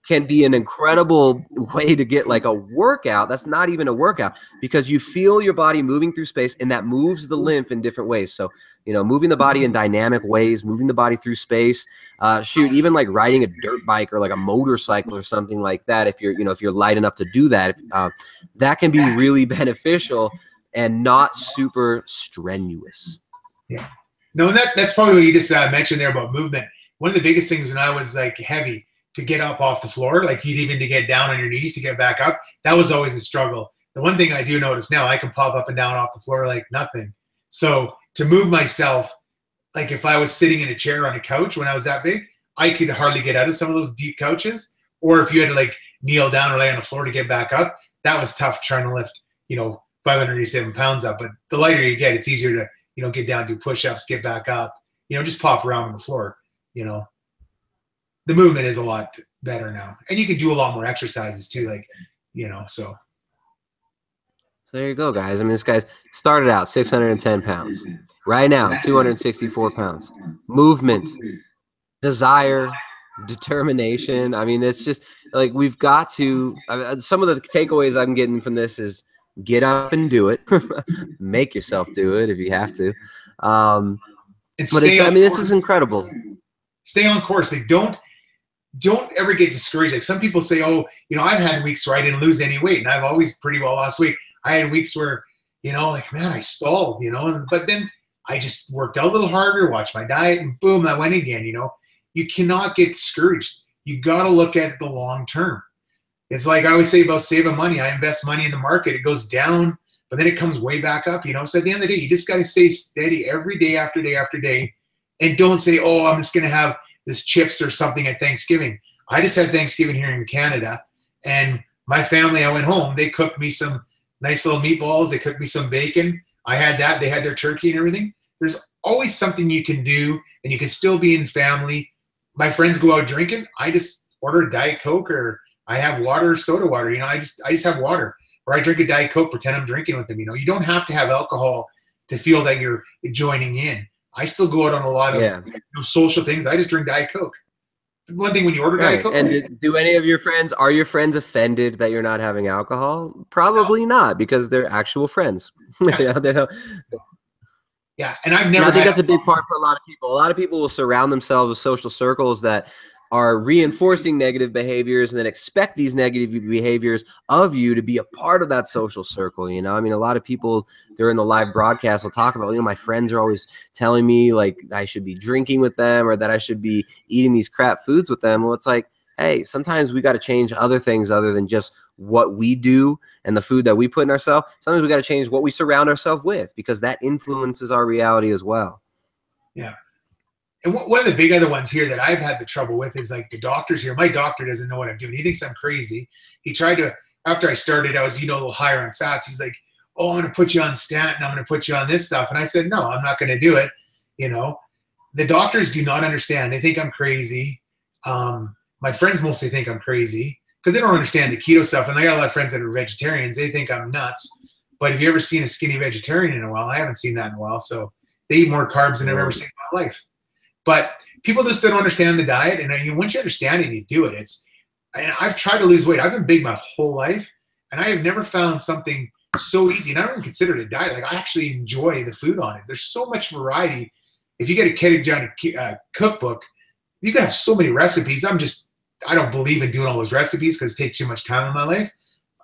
can be an incredible way to get like a workout. That's not even a workout, because you feel your body moving through space, and that moves the lymph in different ways. So, you know, moving the body in dynamic ways, moving the body through space, even like riding a dirt bike or like a motorcycle or something like that. If you're, you know, if you're light enough to do that, that can be really beneficial and not super strenuous. Yeah. No, that's probably what you just mentioned there about movement. One of the biggest things when I was like heavy, to get up off the floor, like even to get down on your knees to get back up, that was always a struggle. The one thing I do notice now, I can pop up and down off the floor like nothing. So to move myself, like if I was sitting in a chair on a couch when I was that big, I could hardly get out of some of those deep couches. Or if you had to like kneel down or lay on the floor to get back up, that was tough trying to lift, 587 pounds up. But the lighter you get, it's easier to, get down, do push-ups, get back up, just pop around on the floor, The movement is a lot better now. And you can do a lot more exercises too, so. There you go, guys. I mean, this guy's started out 610 pounds. Right now, 264 pounds. Movement, desire, determination. I mean, it's just like we've got to some of the takeaways I'm getting from this is get up and do it. Make yourself do it if you have to. But this is incredible. Stay on course. Like don't ever get discouraged. Like some people say, I've had weeks where I didn't lose any weight and I've always pretty well lost weight. I had weeks where, I stalled, but then I just worked out a little harder, watched my diet, and boom, I went again, You cannot get discouraged. You got to look at the long term. It's like I always say about saving money. I invest money in the market. It goes down, but then it comes way back up, So at the end of the day, you just got to stay steady every day after day after day. And don't say, I'm just going to have this chips or something at Thanksgiving. I just had Thanksgiving here in Canada, and my family, I went home. They cooked me some nice little meatballs. They cooked me some bacon. I had that. They had their turkey and everything. There's always something you can do, and you can still be in family. My friends go out drinking. I just order a Diet Coke, or I have water or soda water. I just have water, or I drink a Diet Coke, pretend I'm drinking with them. You don't have to have alcohol to feel that you're joining in. I still go out on a lot of social things. I just drink Diet Coke. One thing when you order Diet Coke. And do any of your friends, are your friends offended that you're not having alcohol? Probably not, because they're actual friends. Yeah. And I've never. And I think that's a big part for a lot of people. A lot of people will surround themselves with social circles that are reinforcing negative behaviors and then expect these negative behaviors of you to be a part of that social circle. I mean, a lot of people during the live broadcast will talk about, my friends are always telling me like I should be drinking with them or that I should be eating these crap foods with them. Well, it's like, hey, sometimes we got to change other things other than just what we do and the food that we put in ourselves. Sometimes we got to change what we surround ourselves with, because that influences our reality as well. Yeah. And one of the big other ones here that I've had the trouble with is like the doctors here. My doctor doesn't know what I'm doing. He thinks I'm crazy. He tried to, after I started, I was, a little higher on fats. He's like, I'm going to put you on statin. I'm going to put you on this stuff. And I said, no, I'm not going to do it. The doctors do not understand. They think I'm crazy. My friends mostly think I'm crazy because they don't understand the keto stuff. And I got a lot of friends that are vegetarians. They think I'm nuts. But have you ever seen a skinny vegetarian in a while? I haven't seen that in a while. So they eat more carbs than I've ever seen in my life. But people just don't understand the diet. And once you understand it, you do it. And I've tried to lose weight. I've been big my whole life. And I have never found something so easy. And I don't even consider it a diet. Like I actually enjoy the food on it. There's so much variety. If you get a ketogenic cookbook, you can have so many recipes. I don't believe in doing all those recipes because it takes too much time in my life.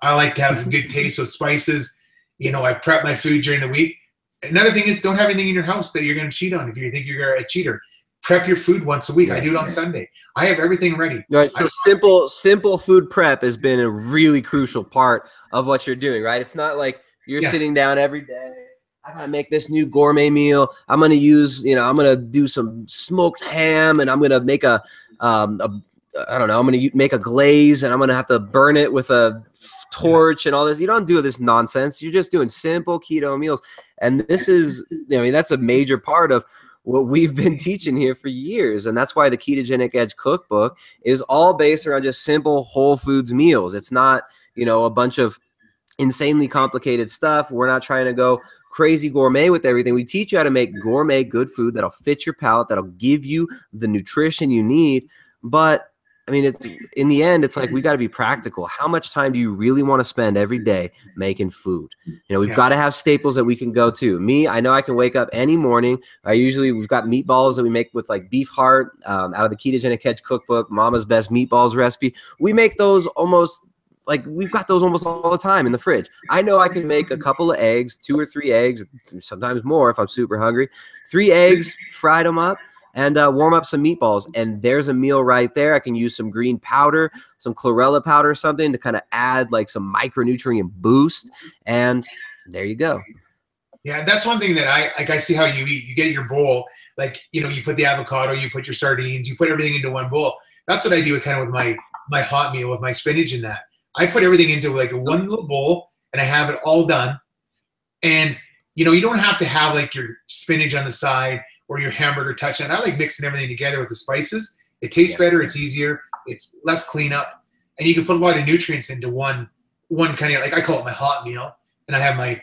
I like to have a good taste with spices. I prep my food during the week. Another thing is don't have anything in your house that you're going to cheat on if you think you're a cheater. Prep your food once a week. I do it on Sunday. I have everything ready. Right. So simple food prep has been a really crucial part of what you're doing, right? It's not like you're sitting down every day. I gotta make this new gourmet meal. I'm gonna use, I'm gonna do some smoked ham, and I'm gonna make I'm gonna make a glaze, and I'm gonna have to burn it with a torch and all this. You don't do this nonsense. You're just doing simple keto meals, and this is, that's a major part of what we've been teaching here for years. And that's why the Ketogenic Edge cookbook is all based around just simple whole foods meals. It's not, a bunch of insanely complicated stuff. We're not trying to go crazy gourmet with everything. We teach you how to make gourmet good food that'll fit your palate, that'll give you the nutrition you need. But I mean, it's in the end, it's like we got to be practical. How much time do you really want to spend every day making food? We've got to have staples that we can go to. Me, I know I can wake up any morning. We've got meatballs that we make with like beef heart out of the Ketogenic Diet cookbook, Mama's Best Meatballs recipe. We make those almost like we've got those almost all the time in the fridge. I know I can make a couple of eggs, 2 or 3 eggs, sometimes more if I'm super hungry. 3 eggs, fried them up, and warm up some meatballs. And there's a meal right there. I can use some green powder, some chlorella powder or something to kind of add like some micronutrient boost. And there you go. Yeah, that's one thing that I see how you eat. You get your bowl, like, you put the avocado, you put your sardines, you put everything into one bowl. That's what I do with my hot meal with my spinach and that. I put everything into like one little bowl and I have it all done. And, you don't have to have like your spinach on the side or your hamburger touch that. I like mixing everything together with the spices. It tastes better. It's easier. It's less cleanup. And you can put a lot of nutrients into one kind of, like, I call it my hot meal. And I have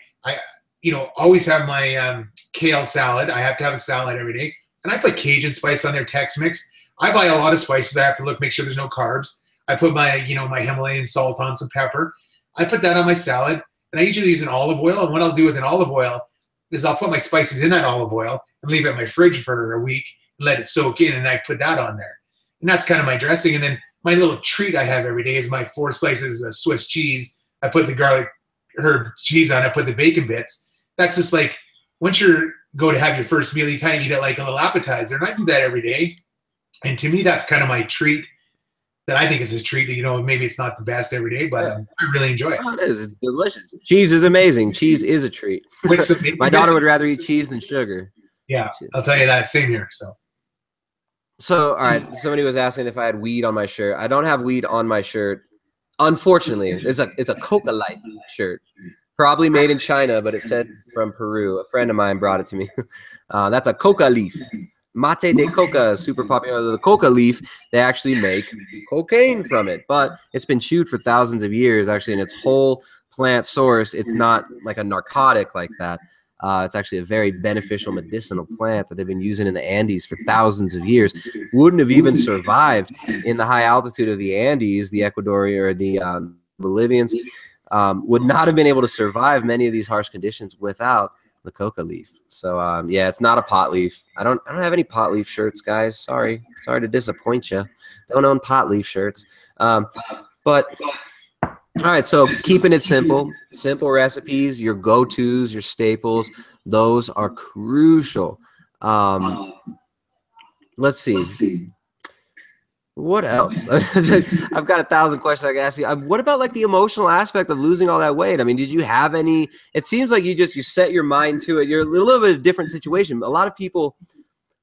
always have my kale salad. I have to have a salad every day. And I put Cajun spice on there, Tex-Mix. I buy a lot of spices. I have to make sure there's no carbs. I put my Himalayan salt on, some pepper. I put that on my salad. And I usually use an olive oil. And what I'll do with an olive oil is I'll put my spices in that olive oil and leave it in my fridge for a week and let it soak in. And I put that on there. And that's kind of my dressing. And then my little treat I have every day is my 4 slices of Swiss cheese. I put the garlic herb cheese on. I put the bacon bits. That's just like, once you go to have your first meal, you kind of eat it like a little appetizer. And I do that every day. And to me, that's kind of my treat that I think is a treat. Maybe it's not the best every day, but I really enjoy it. Oh, it is. It's delicious. Cheese is amazing. Cheese is a treat. My daughter would rather eat cheese than sugar. Yeah, I'll tell you that. Same here. So, all right. Somebody was asking if I had weed on my shirt. I don't have weed on my shirt. Unfortunately, it's a Coca Light shirt. Probably made in China, but it said from Peru. A friend of mine brought it to me. That's a coca leaf. Mate de coca is super popular. The coca leaf, they actually make cocaine from it, but it's been chewed for thousands of years, actually, in its whole plant source. It's not like a narcotic like that. It's actually a very beneficial medicinal plant that they've been using in the Andes for thousands of years. Wouldn't have even survived in the high altitude of the Andes, the Ecuadorian or the Bolivians. Would not have been able to survive many of these harsh conditions without the coca leaf. So yeah, it's not a pot leaf. I don't have any pot leaf shirts, guys. Sorry to disappoint you. Don't own pot leaf shirts. But all right, so keeping it simple recipes, your go-tos, your staples, those are crucial. Let's see. What else? I've got 1,000 questions I can ask you. What about like the emotional aspect of losing all that weight? I mean, did you have any? It seems like you set your mind to it. You're a little bit of a different situation. A lot of people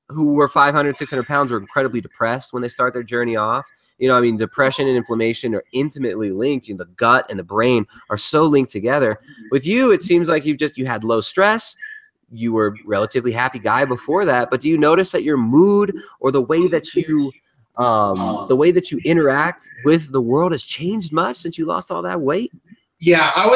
who were 500, 600 pounds are incredibly depressed when they start their journey off. Depression and inflammation are intimately linked. The gut and the brain are so linked together. With you, it seems like you had low stress. You were a relatively happy guy before that. But do you notice that your mood or the way that you interact with the world has changed much since you lost all that weight? Yeah, I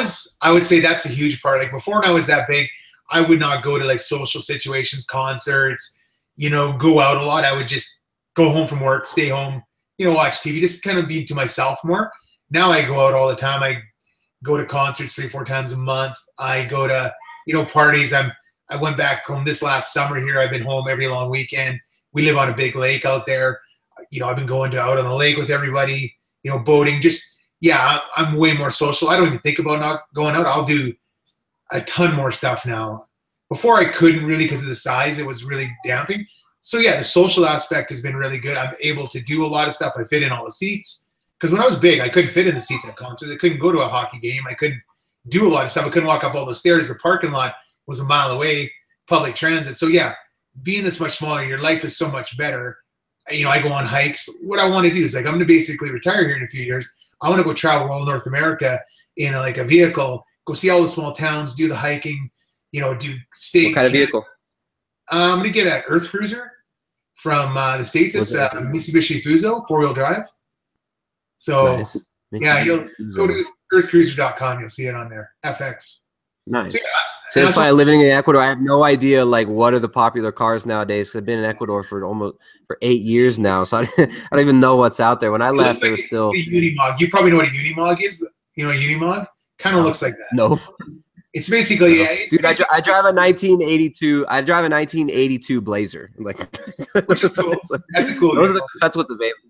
would say that's a huge part. Like before, when I was that big, I would not go to like social situations, concerts, go out a lot. I would just go home from work, stay home, watch TV, just kind of be to myself more. Now I go out all the time. I go to concerts 3-4 times a month. I go to, parties. I went back home this last summer here. I've been home every long weekend. We live on a big lake out there. I've been going out on the lake with everybody, boating. I'm way more social. I don't even think about not going out. I'll do a ton more stuff now. Before I couldn't really because of the size. It was really damping. So yeah, the social aspect has been really good. I'm able to do a lot of stuff. I fit in all the seats. Because when I was big, I couldn't fit in the seats at concerts. I couldn't go to a hockey game. I couldn't do a lot of stuff. I couldn't walk up all the stairs. The parking lot was a mile away, public transit. So yeah, being this much smaller, your life is so much better. I go on hikes. What I want to do is I'm going to basically retire here in a few years. I want to go travel all North America in a vehicle, go see all the small towns, do the hiking, do states. What kind of vehicle? I'm going to get an Earth Cruiser from the States. It's a Mitsubishi Fuso, 4-wheel drive. So nice. Yeah, you'll go to earthcruiser.com. You'll see it on there. FX. Nice. So, yeah, So it's funny living in Ecuador. I have no idea like what are the popular cars nowadays because I've been in Ecuador for 8 years now. So I don't even know what's out there. When I left, there was still a Unimog. You probably know what a Unimog is. You know, a Unimog kind of looks like that. No, it's basically, dude. I drive a 1982. I drive a 1982 Blazer. Like, which is cool. That's a cool. That's what's available.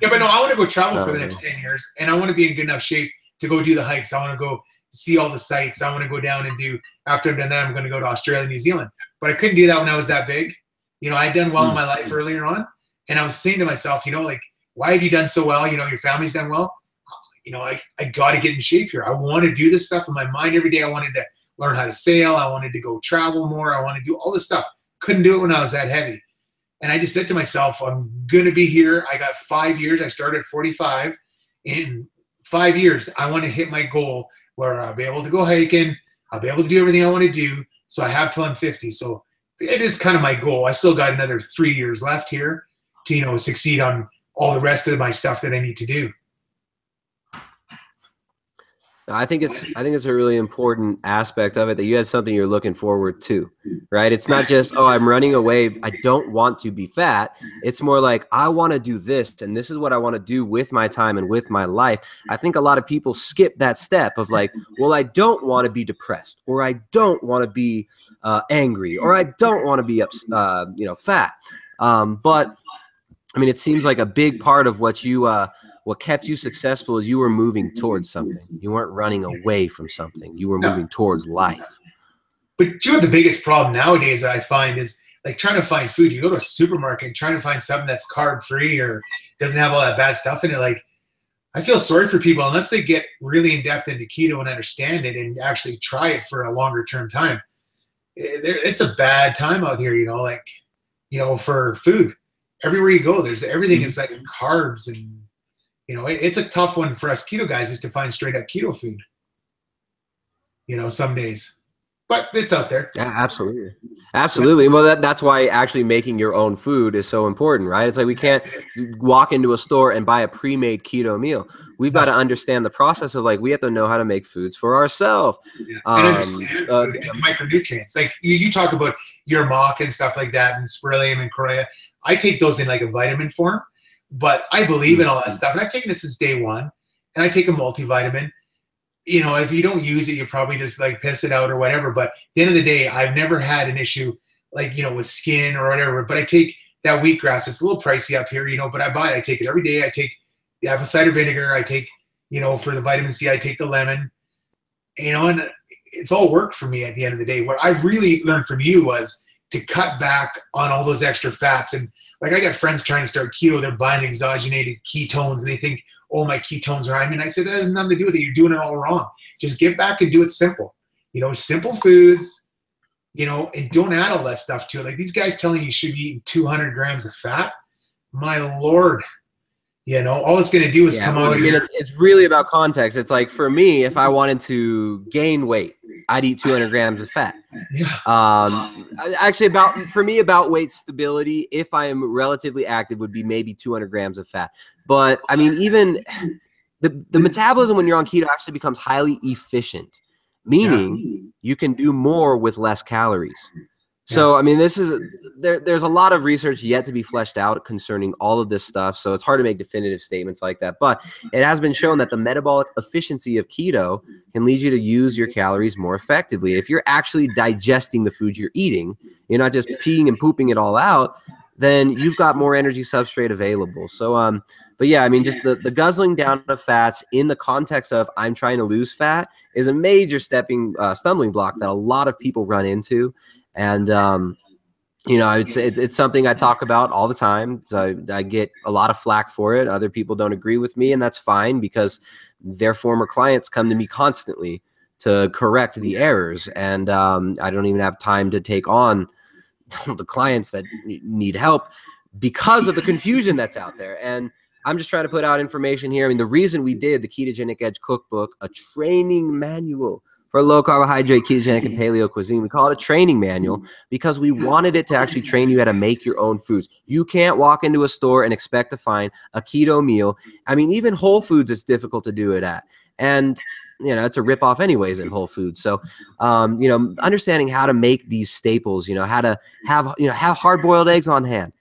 Yeah, but no, I want to go travel for the next 10 years, and I want to be in good enough shape to go do the hikes. I want to go see all the sites. I want to go down and do. After I've done that, I'm going to go to Australia, New Zealand. But I couldn't do that when I was that big. You know, I'd done well in my life earlier on, and I was saying to myself, you know, like, why have you done so well? You know, your family's done well. You know, I got to get in shape here. I want to do this stuff in my mind every day. I wanted to learn how to sail. I wanted to go travel more. I want to do all this stuff. Couldn't do it when I was that heavy. And I just said to myself, I'm going to be here. I got 5 years. I started at 45. In 5 years, I want to hit my goal where I'll be able to go hiking. I'll be able to do everything I want to do. So I have till I'm 50. So it is kind of my goal. I still got another 3 years left here to, you know, succeed on all the rest of my stuff that I need to do. I think it's a really important aspect of it that you had something you're looking forward to, right? It's not just, oh, I'm running away. I don't want to be fat. It's more like, I want to do this, and this is what I want to do with my time and with my life. I think a lot of people skip that step of like, well, I don't want to be depressed, or I don't want to be angry, or I don't want to be fat. But I mean, it seems like a big part of what kept you successful is you were moving towards something. You weren't running away from something. You were moving towards life. But you know what the biggest problem nowadays that I find is like trying to find food. You go to a supermarket trying to find something that's carb free or doesn't have all that bad stuff in it. Like, I feel sorry for people unless they get really in depth into keto and understand it and actually try it for a longer term time. It's a bad time out here, you know, like, you know, for food. Everywhere you go, everything is like carbs, and you know, it's a tough one for us keto guys is to find straight up keto food, you know, some days, but it's out there. Yeah, absolutely. Absolutely. Yeah. Well, that's why actually making your own food is so important, right? It's like we can't walk into a store and buy a pre-made keto meal. We've got to understand the process of like, we have to know how to make foods for ourselves. Yeah. And understand food and micronutrients. Like you talk about your mock and stuff like that and spirulina and chorea. I take those in like a vitamin form. But I believe in all that stuff, and I've taken it since day one. And I take a multivitamin. You know, if you don't use it, you probably just like piss it out or whatever. But at the end of the day, I've never had an issue like, you know, with skin or whatever. But I take that wheatgrass. It's a little pricey up here, you know, but I buy it. I take it every day. I take the apple cider vinegar. I take, you know, for the vitamin C, I take the lemon. You know, and it's all worked for me at the end of the day. What I really learned from you was to cut back on all those extra fats. And like, I got friends trying to start keto. They're buying exogenated ketones and they think, oh, my ketones are high. I mean, I said, that has nothing to do with it. You're doing it all wrong. Just get back and do it simple. You know, simple foods, you know, and don't add all that stuff to it. Like these guys telling you should be eating 200 grams of fat. My Lord. You know, all it's going to do is come out. It's really about context. It's like, for me, if I wanted to gain weight, I'd eat 200 grams of fat. Yeah. Actually, about weight stability, if I am relatively active, would be maybe 200 grams of fat. But I mean, even the metabolism when you're on keto actually becomes highly efficient, meaning you can do more with less calories. So, I mean, there's a lot of research yet to be fleshed out concerning all of this stuff. So it's hard to make definitive statements like that. But it has been shown that the metabolic efficiency of keto can lead you to use your calories more effectively. If you're actually digesting the food you're eating, you're not just peeing and pooping it all out, then you've got more energy substrate available. So, but yeah, I mean, just the guzzling down of fats in the context of I'm trying to lose fat is a major stumbling block that a lot of people run into. And, you know, it's something I talk about all the time. So I get a lot of flack for it. Other people don't agree with me, and that's fine because their former clients come to me constantly to correct the errors. And I don't even have time to take on the clients that need help because of the confusion that's out there. And I'm just trying to put out information here. I mean, the reason we did the Ketogenic Edge cookbook, a training manual for low carbohydrate, ketogenic, and paleo cuisine. We call it a training manual because we wanted it to actually train you how to make your own foods. You can't walk into a store and expect to find a keto meal. I mean, even Whole Foods, it's difficult to do it at. And it's a ripoff anyways at Whole Foods. So, understanding how to make these staples, how to have hard-boiled eggs on hand.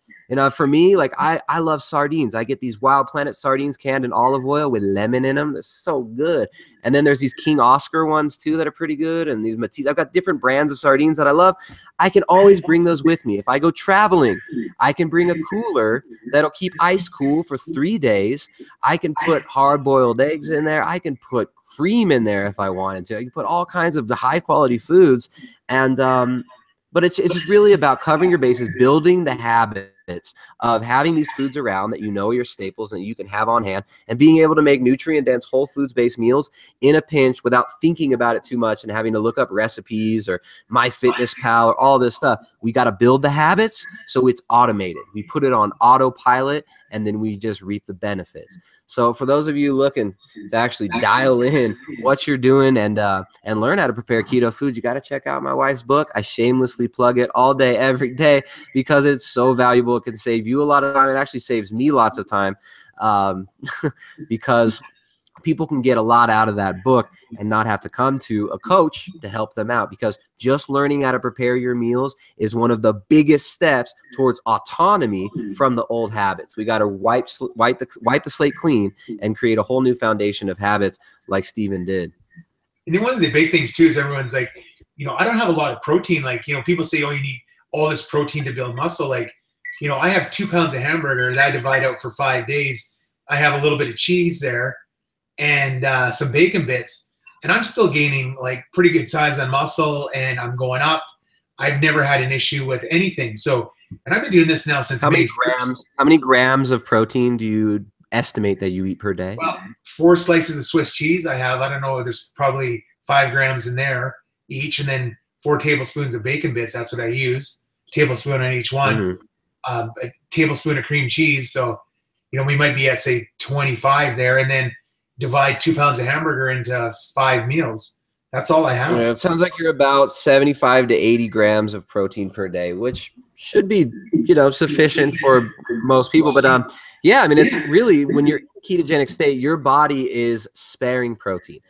For me, like I love sardines. I get these Wild Planet sardines canned in olive oil with lemon in them. They're so good. And then there's these King Oscar ones too that are pretty good. And these Matisse, I've got different brands of sardines that I love. I can always bring those with me. If I go traveling, I can bring a cooler that'll keep ice cool for 3 days. I can put hard-boiled eggs in there. I can put cream in there if I wanted to. I can put all kinds of the high-quality foods. And but it's just really about covering your bases, building the habits of having these foods around that are your staples and you can have on hand, and being able to make nutrient-dense, whole foods-based meals in a pinch without thinking about it too much and having to look up recipes or MyFitnessPal or all this stuff. We got to build the habits so it's automated. We put it on autopilot, and then we just reap the benefits. So for those of you looking to actually dial in what you're doing and learn how to prepare keto food, you got to check out my wife's book. I shamelessly plug it all day, every day, because it's so valuable. It can save you a lot of time. It actually saves me lots of time because people can get a lot out of that book and not have to come to a coach to help them out, because just learning how to prepare your meals is one of the biggest steps towards autonomy from the old habits. We got to wipe the slate clean and create a whole new foundation of habits like Steven did. And then one of the big things too is everyone's like, I don't have a lot of protein. Like, people say, oh, you need all this protein to build muscle. Like, I have 2 pounds of hamburger that I divide out for 5 days. I have a little bit of cheese there and some bacon bits, and I'm still gaining like pretty good size on muscle, and I'm going up. I've never had an issue with anything. So, and I've been doing this now since May 1st. How many grams of protein do you estimate that you eat per day? Well, 4 slices of Swiss cheese I have. I don't know, there's probably 5 grams in there each, and then 4 tablespoons of bacon bits. That's what I use. Tablespoon on each one. Mm-hmm. A tablespoon of cream cheese. So, we might be at, say, 25 there, and then divide 2 pounds of hamburger into 5 meals. That's all I have. Yeah, it sounds like you're about 75 to 80 grams of protein per day, which should be, sufficient for most people. But it's really, when you're in a ketogenic state, your body is sparing protein.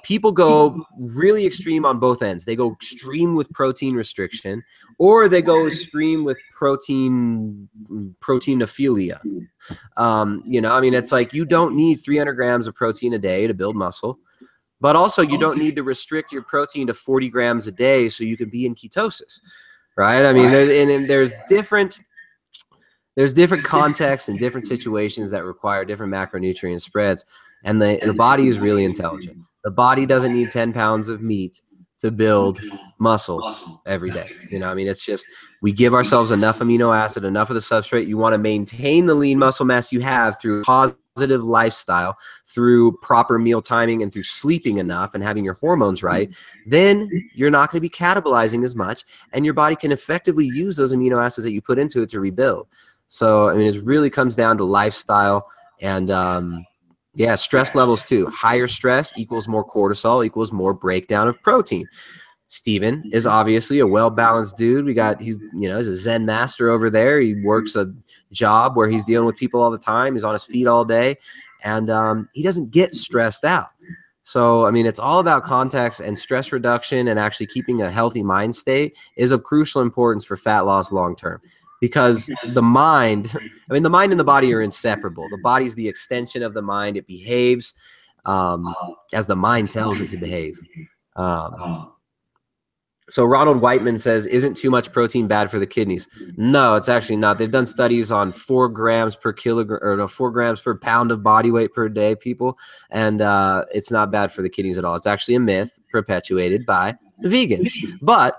People go really extreme on both ends. They go extreme with protein restriction, or they go extreme with proteinophilia. It's like you don't need 300 grams of protein a day to build muscle, but also you don't need to restrict your protein to 40 grams a day so you can be in ketosis, right? There's different contexts and different situations that require different macronutrient spreads. And the body is really intelligent. The body doesn't need 10 pounds of meat to build muscle every day. It's just, we give ourselves enough amino acid, enough of the substrate. You want to maintain the lean muscle mass you have through positive lifestyle, through proper meal timing, and through sleeping enough and having your hormones right. Then you're not going to be catabolizing as much, and your body can effectively use those amino acids that you put into it to rebuild. So, it really comes down to lifestyle and, stress levels too. Higher stress equals more cortisol, equals more breakdown of protein. Steven is obviously a well-balanced dude. He's a Zen master over there. He works a job where he's dealing with people all the time. He's on his feet all day, and he doesn't get stressed out. So, it's all about context, and stress reduction and actually keeping a healthy mind state is of crucial importance for fat loss long-term. Because the mind and the body are inseparable. The body is the extension of the mind. It behaves as the mind tells it to behave. So Ronald Whiteman says, isn't too much protein bad for the kidneys? No, it's actually not. They've done studies on 4 grams per kilogram, or no, 4 grams per pound of body weight per day, people. And it's not bad for the kidneys at all. It's actually a myth perpetuated by vegans. But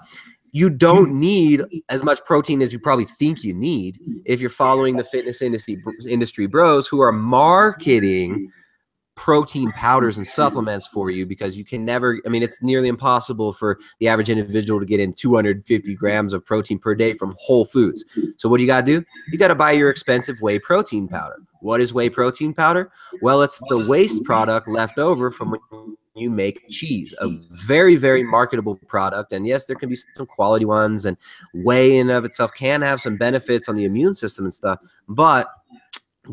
you don't need as much protein as you probably think you need if you're following the fitness industry bros who are marketing protein powders and supplements for you, because you can never, it's nearly impossible for the average individual to get in 250 grams of protein per day from Whole Foods. So what do? You got to buy your expensive whey protein powder. What is whey protein powder? Well, it's the waste product left over from when you make cheese, a very, very marketable product. And yes, there can be some quality ones, and whey in and of itself can have some benefits on the immune system and stuff, but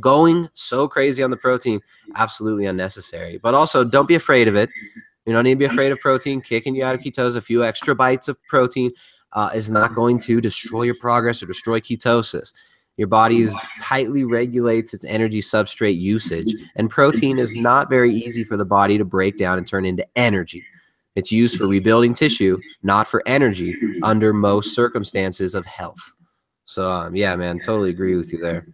Going so crazy on the protein, absolutely unnecessary. But also, don't be afraid of it. You don't need to be afraid of protein kicking you out of ketosis. A few extra bites of protein is not going to destroy your progress or destroy ketosis. Your body tightly regulates its energy substrate usage, and protein is not very easy for the body to break down and turn into energy. It's used for rebuilding tissue, not for energy under most circumstances of health. So, yeah, man, totally agree with you there.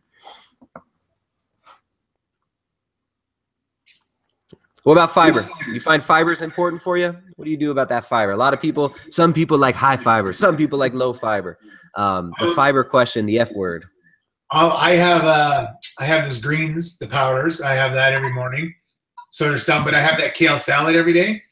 What about fiber? You find fiber is important for you? What do you do about that fiber? A lot of people, some people like high fiber, some people like low fiber. The fiber question, the F word. I have those greens, the powders. I have that every morning. So there's some, but I have that kale salad every day,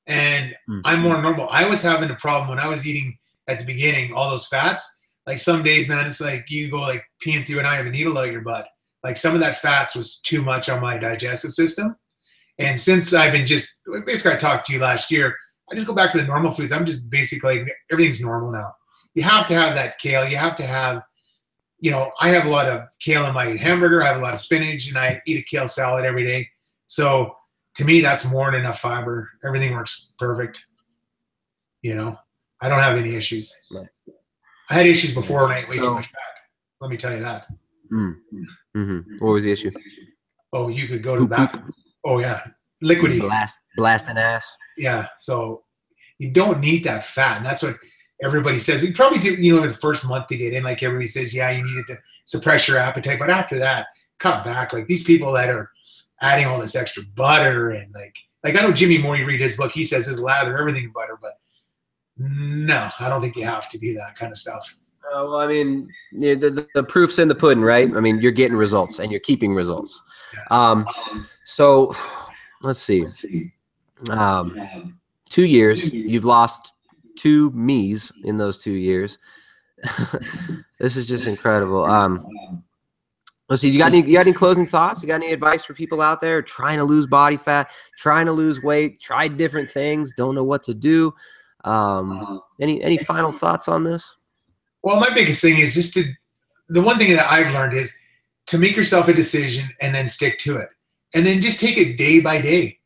and I'm more normal. I was having a problem when I was eating at the beginning, all those fats. Like some days, man, it's like you go like peeing through an eye of a needle out your butt. Like some of that fats was too much on my digestive system. And since I've been basically I talked to you last year, I just go back to the normal foods. I'm just basically, everything's normal now. You have to have that kale. You have to have, I have a lot of kale in my hamburger. I have a lot of spinach, and I eat a kale salad every day. So to me, that's more than enough fiber. Everything works perfect. I don't have any issues. Right. I had issues before when I ate way too much fat. Let me tell you that. What was the issue? Oh, you could go to the bathroom. Oh, yeah. Liquidy. Blasting ass. Yeah. So you don't need that fat. And that's what everybody says. You probably do, the first month to get in, like everybody says, yeah, you need it to suppress your appetite. But after that, cut back. Like these people that are adding all this extra butter and like I know Jimmy Moore, you read his book, he says his lather everything in butter, but no, I don't think you have to do that kind of stuff. Well, I mean, the proof's in the pudding, right? I mean, you're getting results and you're keeping results. Yeah. So let's see. 2 years, you've lost 2 me's in those 2 years. This is just incredible. Let's see. You got any closing thoughts? You got any advice for people out there trying to lose body fat, trying to lose weight, try different things, don't know what to do? Any final thoughts on this? Well, my biggest thing is the one thing that I've learned is to make yourself a decision and then stick to it. And then just take it day by day.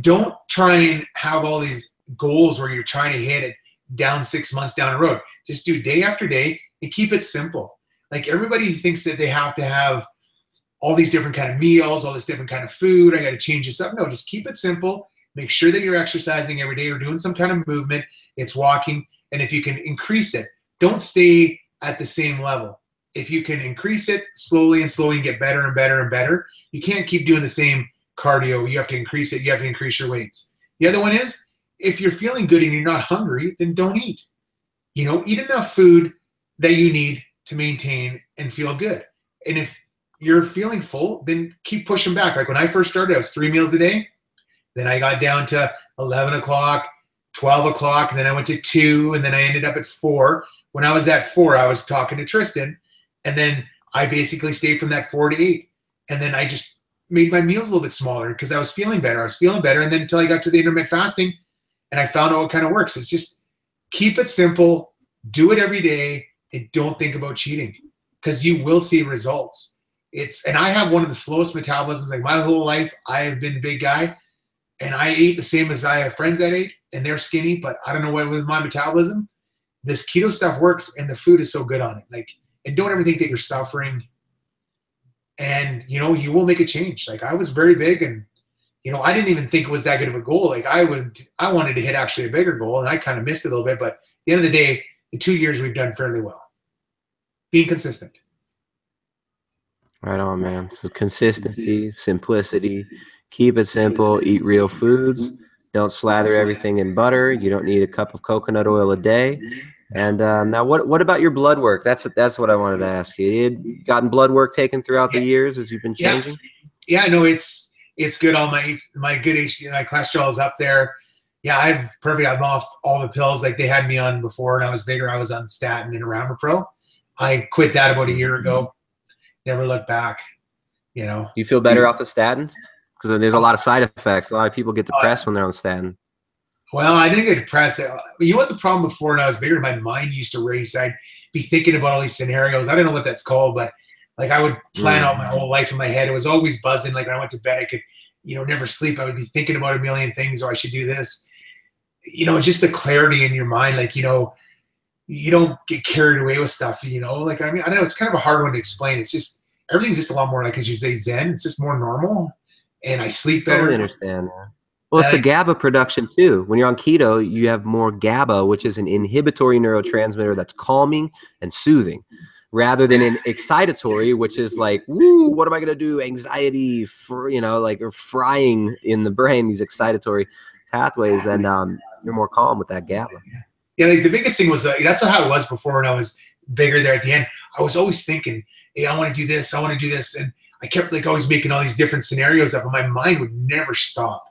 Don't try and have all these goals where you're trying to hit it down 6 months down the road. Just do day after day and keep it simple. Like everybody thinks that they have to have all these different kind of meals, all this different kind of food. I got to change this up. No, just keep it simple. Make sure that you're exercising every day or doing some kind of movement. It's walking. And if you can increase it, don't stay at the same level. If you can increase it slowly and get better and better and better, you can't keep doing the same cardio. You have to increase it. You have to increase your weights. The other one is, if you're feeling good and you're not hungry, then don't eat. Eat enough food that you need to maintain and feel good. And if you're feeling full, then keep pushing back. Like when I first started, I was 3 meals a day. Then I got down to 11 o'clock, 12 o'clock, and then I went to 2, and then I ended up at 4. When I was at 4, I was talking to Tristan, and then I basically stayed from that 4 to 8. And then I just made my meals a little bit smaller because I was feeling better. And then until I got to the intermittent fasting, and I found out what kind of works. It's just keep it simple, do it every day, and don't think about cheating because you will see results. And I have one of the slowest metabolisms. Like my whole life, I have been a big guy, and I ate the same as I have friends that ate, and they're skinny, but I don't know what with my metabolism. This keto stuff works, and the food is so good on it. And don't ever think that you're suffering. And, you will make a change. Like I was very big, and, I didn't even think it was that good of a goal. Like I wanted to hit actually a bigger goal, and I kind of missed it a little bit. But at the end of the day, in 2 years, we've done fairly well. Being consistent. Right on, man. So consistency, simplicity, keep it simple, eat real foods. Don't slather everything in butter. You don't need a cup of coconut oil a day. And now what about your blood work? That's what I wanted to ask you. You gotten blood work taken throughout the years as you've been changing? Yeah, no, it's good. All my good HDL cholesterol is up there. Yeah, I'm off all the pills like they had me on before. When I was bigger, I was on statin and Aramipril. I quit that about a year ago. Never looked back, You feel better off the statins? Because there's a lot of side effects. A lot of people get depressed when they're on statin. Well, I didn't get depressed. You know what the problem before when I was bigger, my mind used to race. I'd be thinking about all these scenarios. I don't know what that's called, but Like I would plan out my whole life in my head. It was always buzzing. Like when I went to bed, I could, never sleep. I would be thinking about a million things, or I should do this. Just the clarity in your mind. Like, you don't get carried away with stuff, like, I mean, I don't know. It's kind of a hard one to explain. It's just, everything's just a lot more like, as you say, Zen. It's just more normal, and I sleep better. I totally understand. Well, it's the GABA production too. When you're on keto, you have more GABA, which is an inhibitory neurotransmitter that's calming and soothing, rather than an excitatory, which is like, woo, what am I going to do? Anxiety, like frying in the brain, these excitatory pathways, and you're more calm with that GABA. Yeah, like the biggest thing was that's how it was before when I was bigger there at the end. I was always thinking, hey, I want to do this, I want to do this. And I kept like always making all these different scenarios up, and my mind would never stop.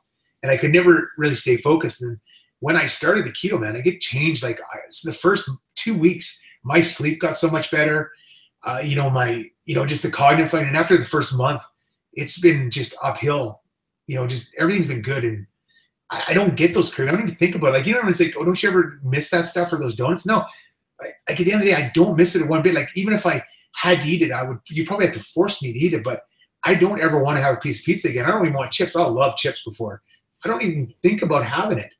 And I could never really stay focused. And when I started the keto, man, I get changed. Like the first 2 weeks, my sleep got so much better. Just the cognitive function. And after the first month, it's been just uphill. Just everything's been good. And I don't get those cravings. I don't even think about it. Like, everyone's like, oh, don't you ever miss that stuff or those donuts? No. Like at the end of the day, I don't miss it one bit. Like even if I had to eat it, you probably have to force me to eat it, but I don't ever want to have a piece of pizza again. I don't even want chips. I love chips before. I don't even think about having it.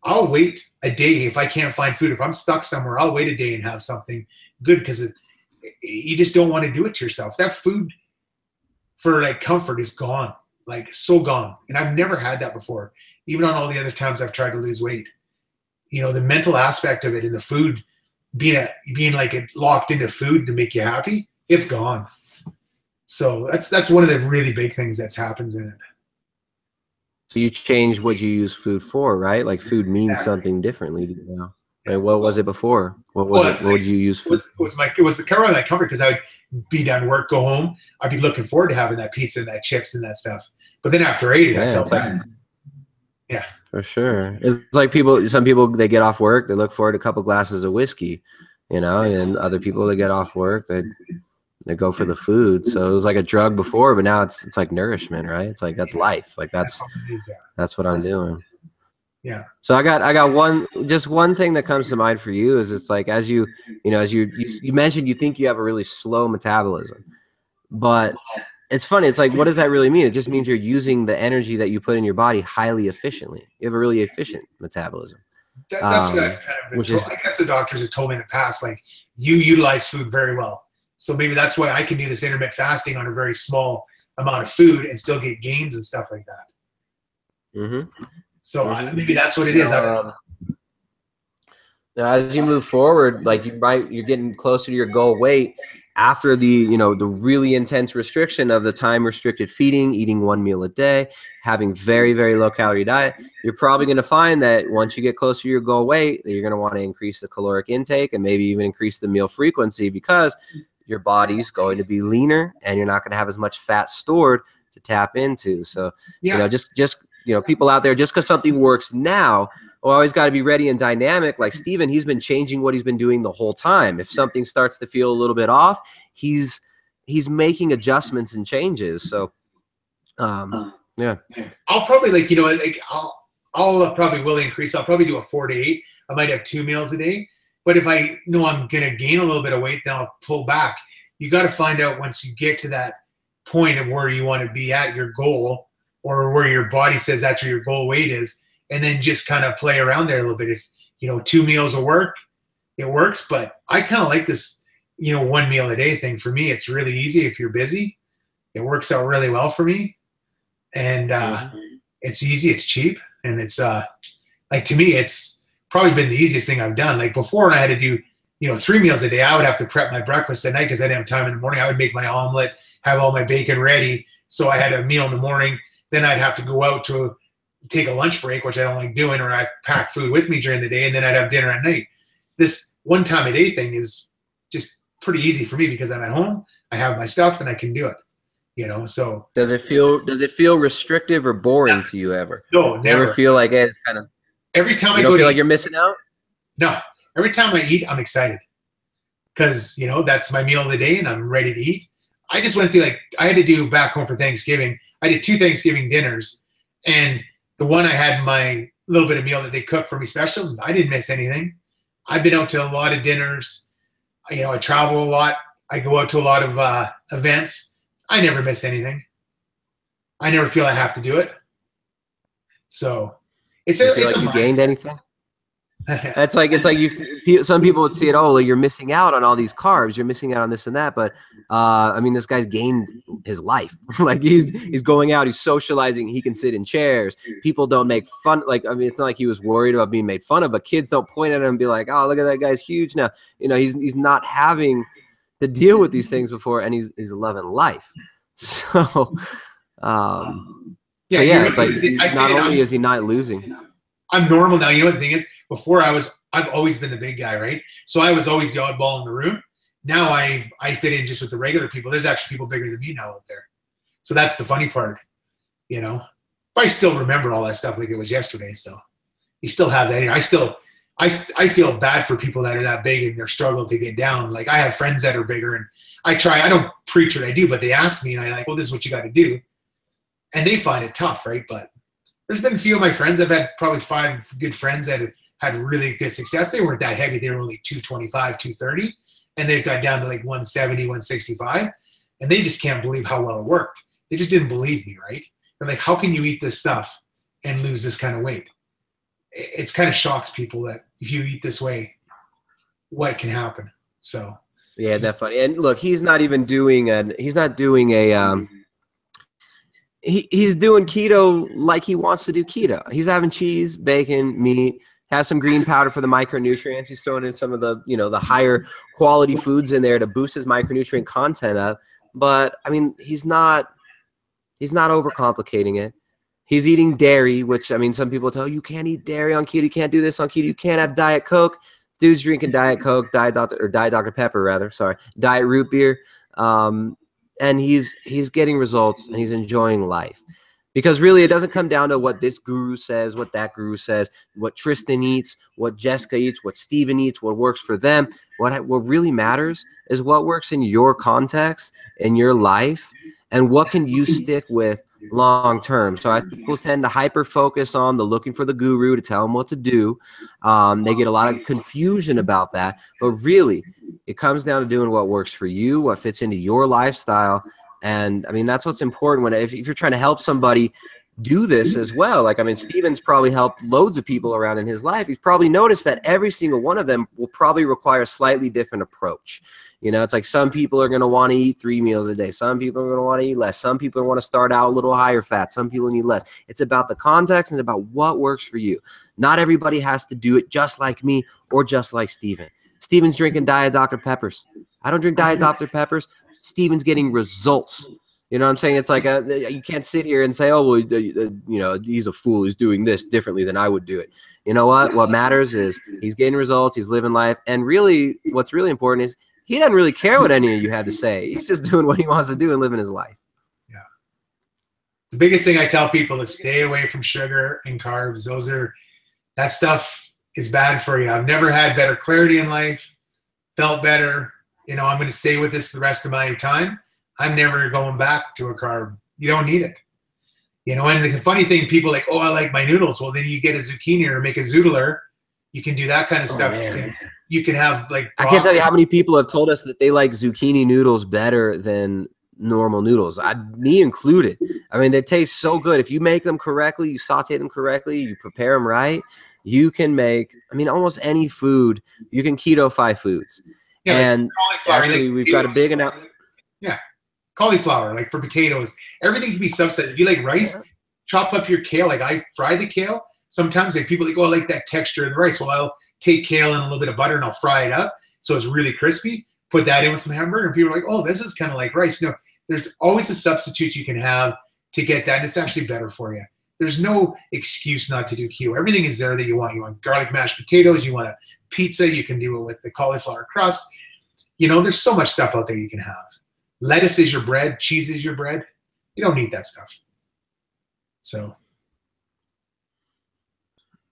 I'll wait a day if I can't find food. If I'm stuck somewhere, I'll wait a day and have something good, because you just don't want to do it to yourself. That food for like comfort is gone, like so gone. And I've never had that before, even on all the other times I've tried to lose weight. The mental aspect of it and the food being like locked into food to make you happy, it's gone. So that's one of the really big things that's happens in it. So you changed what you use food for, right? Like food means something differently to you now. Right? What was it before? What was it? What would you use food? It was the comfort, because I would be done work, go home. I'd be looking forward to having that pizza and that chips and that stuff. But then after I ate it, I felt bad. Yeah. For sure. It's like some people, they get off work, they look forward to a couple glasses of whiskey, and other people, they get off work, they go for the food. So it was like a drug before, but now it's like nourishment, right? It's like, that's life. Like that's what I'm doing. Yeah. So I got one thing that comes to mind for you is, it's like, as you mentioned, you think you have a really slow metabolism, but it's funny. It's like, what does that really mean? It just means you're using the energy that you put in your body highly efficiently. You have a really efficient metabolism. That's what I've kind of been told. I guess the doctors have told me in the past, like, you utilize food very well. So maybe that's why I can do this intermittent fasting on a very small amount of food and still get gains and stuff like that. Mm-hmm. So maybe that's what it is. Now, as you move forward, like you're getting closer to your goal weight after the really intense restriction of the time restricted feeding, eating 1 meal a day, having very, very low calorie diet. You're probably going to find that once you get closer to your goal weight, that you're going to want to increase the caloric intake and maybe even increase the meal frequency, because your body's going to be leaner and you're not going to have as much fat stored to tap into. So, just people out there, just because something works now, always got to be ready and dynamic. Like Steven, he's been changing what he's been doing the whole time. If something starts to feel a little bit off, he's making adjustments and changes. So, yeah. I'll probably I'll probably will increase. I'll probably do a 4 to 8. I might have 2 meals a day. But if I know I'm going to gain a little bit of weight, then I'll pull back. You got to find out, once you get to that point of where you want to be at your goal, or where your body says that's where your goal weight is, and then just kind of play around there a little bit. If 2 meals will work, it works. But I kind of like this 1 meal a day thing. For me, it's really easy. If you're busy, it works out really well for me. And it's easy, it's cheap, and it's like, to me, it's probably been the easiest thing I've done. Like before, when I had to do 3 meals a day, I would have to prep my breakfast at night because I didn't have time in the morning. I would make my omelet, have all my bacon ready, so I had a meal in the morning. Then I'd have to go out to take a lunch break, which I don't like doing, or I'd pack food with me during the day, and then I'd have dinner at night. This 1 time a day thing is just pretty easy for me because I'm at home, I have my stuff, and I can do it. So does it feel restrictive or boring to you ever? No, never. You ever feel like, hey, it's kind of, every time you don't feel like you're missing out? No. Every time I eat, I'm excited because, that's my meal of the day and I'm ready to eat. I just went through, I had to do back home for Thanksgiving. I did 2 Thanksgiving dinners, and the one I had my little bit of meal that they cooked for me special, I didn't miss anything. I've been out to a lot of dinners. I travel a lot. I go out to a lot of events. I never miss anything. I never feel I have to do it. So it's You a feel it's like a you gained mindset. anything? It's like some people would see it. Oh, well, you're missing out on all these carbs. You're missing out on this and that. But I mean, this guy's gained his life. Like he's going out. He's socializing. He can sit in chairs. People don't make fun. Like I mean, it's not like he was worried about being made fun of. But kids don't point at him and be like, "Oh, look at that guy's huge now." You know, he's not having to deal with these things before, and he's loving life. So, Yeah, it's like I not fit in. only is he not losing. I'm normal now. You know what the thing is? Before I've always been the big guy, right? So I was always the oddball in the room. Now I fit in just with the regular people. There's actually people bigger than me now out there. So that's the funny part, you know. But I still remember all that stuff like it was yesterday. So you still have that. I feel bad for people that are that big and they're struggling to get down. Like I have friends that are bigger, and I don't preach what I do, but they ask me, and I like, well, this is what you got to do, and they find it tough, right? But there's been a few of my friends. I've had probably 5 good friends that have had really good success. They weren't that heavy. They were only 225, 230, and they've got down to like 170, 165, and they just can't believe how well it worked. They just didn't believe me, right? They're like, how can you eat this stuff and lose this kind of weight? It's kind of shocks people that if you eat this way, what can happen. So yeah, definitely. And look, he's not doing he's doing keto like he wants to do keto. He's having cheese, bacon, meat, has some green powder for the micronutrients. He's throwing in some of the, the higher quality foods in there to boost his micronutrient content up. But I mean, he's not overcomplicating it. He's eating dairy, which I mean, some people tell you can't eat dairy on keto. You can't do this on keto. You can't have Diet Coke. Dude's drinking Diet Coke, Diet Dr. Pepper, rather. Sorry, Diet Root Beer. And he's getting results and he's enjoying life, because really it doesn't come down to what this guru says, what that guru says, what Tristan eats, what Jessica eats, what Steven eats, what works for them. What really matters is what works in your context, in your life, and what can you stick with long term. So I think people tend to hyper focus on the looking for the guru to tell them what to do. They get a lot of confusion about that, but really it comes down to doing what works for you, what fits into your lifestyle. And I mean, that's what's important when if you're trying to help somebody do this as well. Like, I mean, Steven's probably helped loads of people around in his life. He's probably noticed that every single one of them will probably require a slightly different approach. It's like some people are going to want to eat 3 meals a day. Some people are going to want to eat less. Some people want to start out a little higher fat. Some people need less. It's about the context and about what works for you. Not everybody has to do it just like me or just like Steven. Steven's drinking Diet Dr. Peppers. I don't drink Diet Dr. Peppers. Steven's getting results. You know what I'm saying? It's like you can't sit here and say, oh, well, he's a fool. He's doing this differently than I would do it. You know what? What matters is he's getting results. He's living life. And really, what's really important is he doesn't really care what any of you have to say. He's just doing what he wants to do and living his life. Yeah. The biggest thing I tell people is stay away from sugar and carbs. That stuff is bad for you. I've never had better clarity in life, felt better. I'm going to stay with this the rest of my time. I'm never going back to a carb. You don't need it. And the funny thing, people like, oh, I like my noodles. Well, then you get a zucchini or make a zoodler. You can do that kind of stuff. You can have like broccoli. I can't tell you how many people have told us that they like zucchini noodles better than normal noodles, me included. I mean, they taste so good. If you make them correctly, you saute them correctly, you prepare them right, you can make, almost any food. You can keto-fy foods. Yeah, and actually, we've got a big announcement. Yeah. Cauliflower, like for potatoes, everything can be subsidized. If you like rice, chop up your kale. Like I fry the kale. Sometimes like people like, oh, I like that texture of the rice. Well, I'll take kale and a little bit of butter and I'll fry it up so it's really crispy. Put that in with some hamburger, and people are like, oh, this is kind of like rice. No, there's always a substitute you can have to get that, and it's actually better for you. There's no excuse not to do keto. Everything is there that you want. You want garlic mashed potatoes. You want a pizza. You can do it with the cauliflower crust. There's so much stuff out there you can have. Lettuce is your bread. Cheese is your bread. You don't need that stuff. So.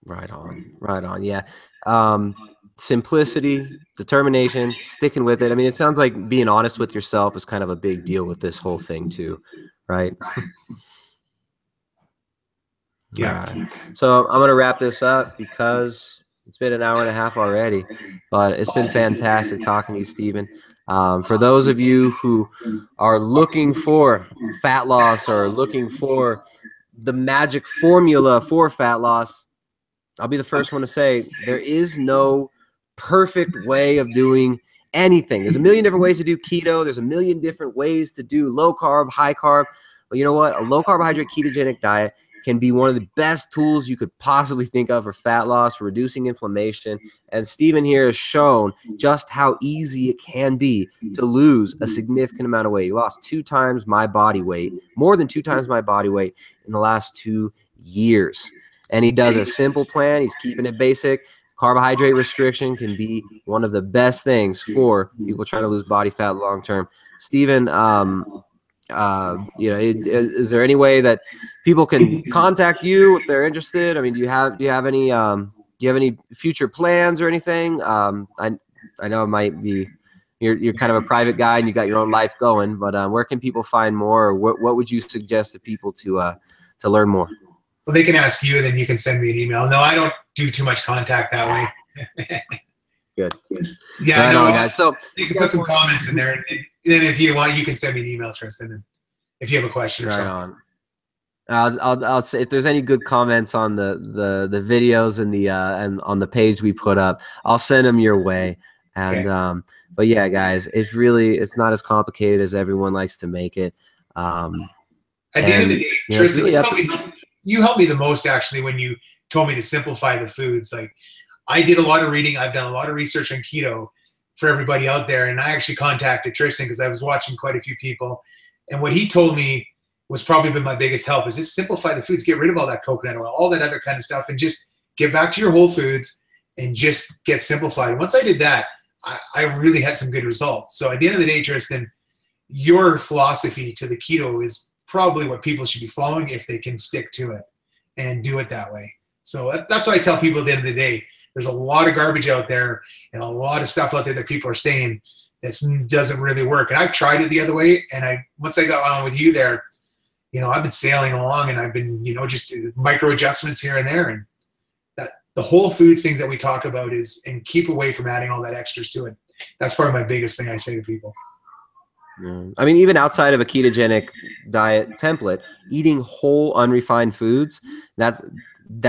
Right on. Yeah. Simplicity, determination, sticking with it. I mean, it sounds like being honest with yourself is kind of a big deal with this whole thing too, right? Yeah. Right. So I'm going to wrap this up because It's been an hour and a half already, but it's been fantastic talking to you, Stephen. For those of you who are looking for fat loss or looking for the magic formula for fat loss, I'll be the first one to say there is no perfect way of doing anything. There's a million different ways to do keto. There's a million different ways to do low carb, high carb. But you know what? A low carbohydrate ketogenic diet can be one of the best tools you could possibly think of for fat loss, for reducing inflammation. And Stephen here has shown just how easy it can be to lose a significant amount of weight. He lost 2 times my body weight, more than 2 times my body weight in the last 2 years. And he does a simple plan. He's keeping it basic. Carbohydrate restriction can be one of the best things for people trying to lose body fat long term. Stephen, is there any way that people can contact you if they're interested? I mean, do you have any future plans or anything? I know it might be you're kind of a private guy and you got your own life going, but where can people find more, or what would you suggest to people to learn more? Well, they can ask you, and then you can send me an email. No, I don't do too much contact that way. Good. Yeah, right no, on, guys. So you can put some comments in there, and then if you want, you can send me an email, Tristan, if you have a question or right something. On. I'll say if there's any good comments on the videos and and on the page we put up, I'll send them your way. And Okay. But yeah, guys, it's not as complicated as everyone likes to make it. At the end of the day, Tristan, you helped me the most actually when you told me to simplify the foods. Like, I did a lot of reading. I've done a lot of research on keto for everybody out there. And I actually contacted Tristan because I was watching quite a few people. And what he told me was probably been my biggest help is just simplify the foods, get rid of all that coconut oil, all that other kind of stuff, and just get back to your whole foods and just get simplified. And once I did that, I really had some good results. So at the end of the day, Tristan, your philosophy to the keto is probably what people should be following if they can stick to it and do it that way. So that's what I tell people at the end of the day. There's a lot of garbage out there and a lot of stuff out there that people are saying that doesn't really work. And I've tried it the other way. And once I got on with you there, I've been sailing along, and I've been, just micro adjustments here and there. And that the whole foods things that we talk about and keep away from adding all that extras to it. That's probably my biggest thing I say to people. I mean, even outside of a ketogenic diet template, eating whole unrefined foods, that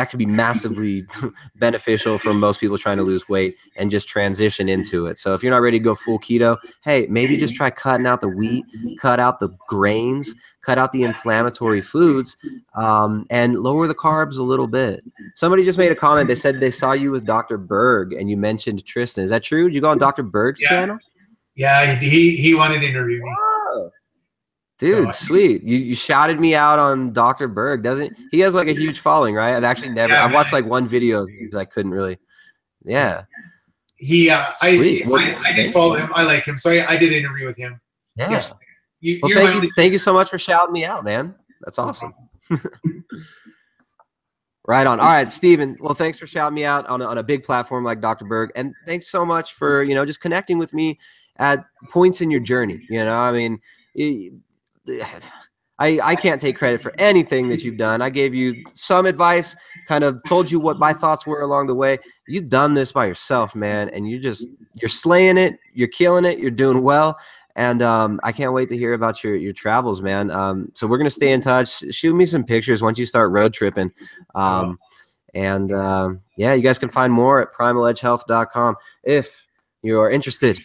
could be massively beneficial for most people trying to lose weight and just transition into it. So if you're not ready to go full keto, hey, maybe just try cutting out the wheat, cut out the grains, cut out the inflammatory foods, and lower the carbs a little bit. Somebody just made a comment. They said they saw you with Dr. Berg and you mentioned Tristan. Is that true? Did you go on Dr. Berg's channel? Yeah, he wanted to interview me. Whoa. Dude, sweet. You shouted me out on Dr. Berg. He has like a huge following, right? I've actually I've watched like one video because I couldn't really. Yeah. I did follow him. I like him. So I did an interview with him. Yeah. Yes. Thank you so much for shouting me out, man. That's awesome. Right on. All right, Stephen. Well, thanks for shouting me out on a big platform like Dr. Berg. And thanks so much for, just connecting with me at points in your journey. I mean, I can't take credit for anything that you've done. I gave you some advice, kind of told you what my thoughts were along the way. You've done this by yourself, man. And you're slaying it. You're killing it. You're doing well. And I can't wait to hear about your travels, man. So we're going to stay in touch. Shoot me some pictures once you start road tripping. Yeah, you guys can find more at primaledgehealth.com. If you're interested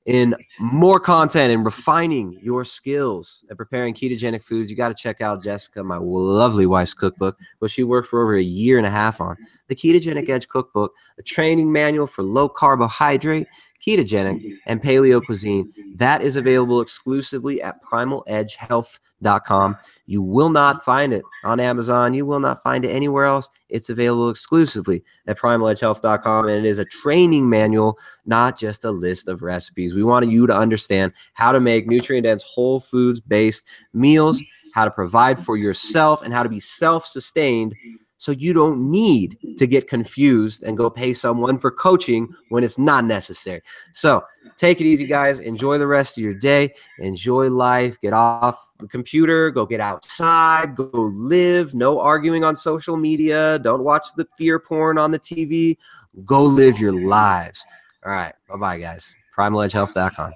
in more content and refining your skills at preparing ketogenic foods, you got to check out Jessica, my lovely wife's cookbook, which she worked for over 1.5 years on. The Ketogenic Edge Cookbook, a training manual for low carbohydrate, ketogenic, and paleo cuisine. That is available exclusively at primaledgehealth.com. You will not find it on Amazon. You will not find it anywhere else. It's available exclusively at primaledgehealth.com, and it is a training manual, not just a list of recipes. We want you to understand how to make nutrient-dense, whole foods-based meals, how to provide for yourself, and how to be self-sustained so you don't need to get confused and go pay someone for coaching when it's not necessary. So Take it easy, guys. Enjoy the rest of your day. Enjoy life. Get off the computer. Go get outside. Go live. No arguing on social media. Don't watch the fear porn on the TV. Go live your lives. All right. Bye-bye, guys. PrimalEdgeHealth.com.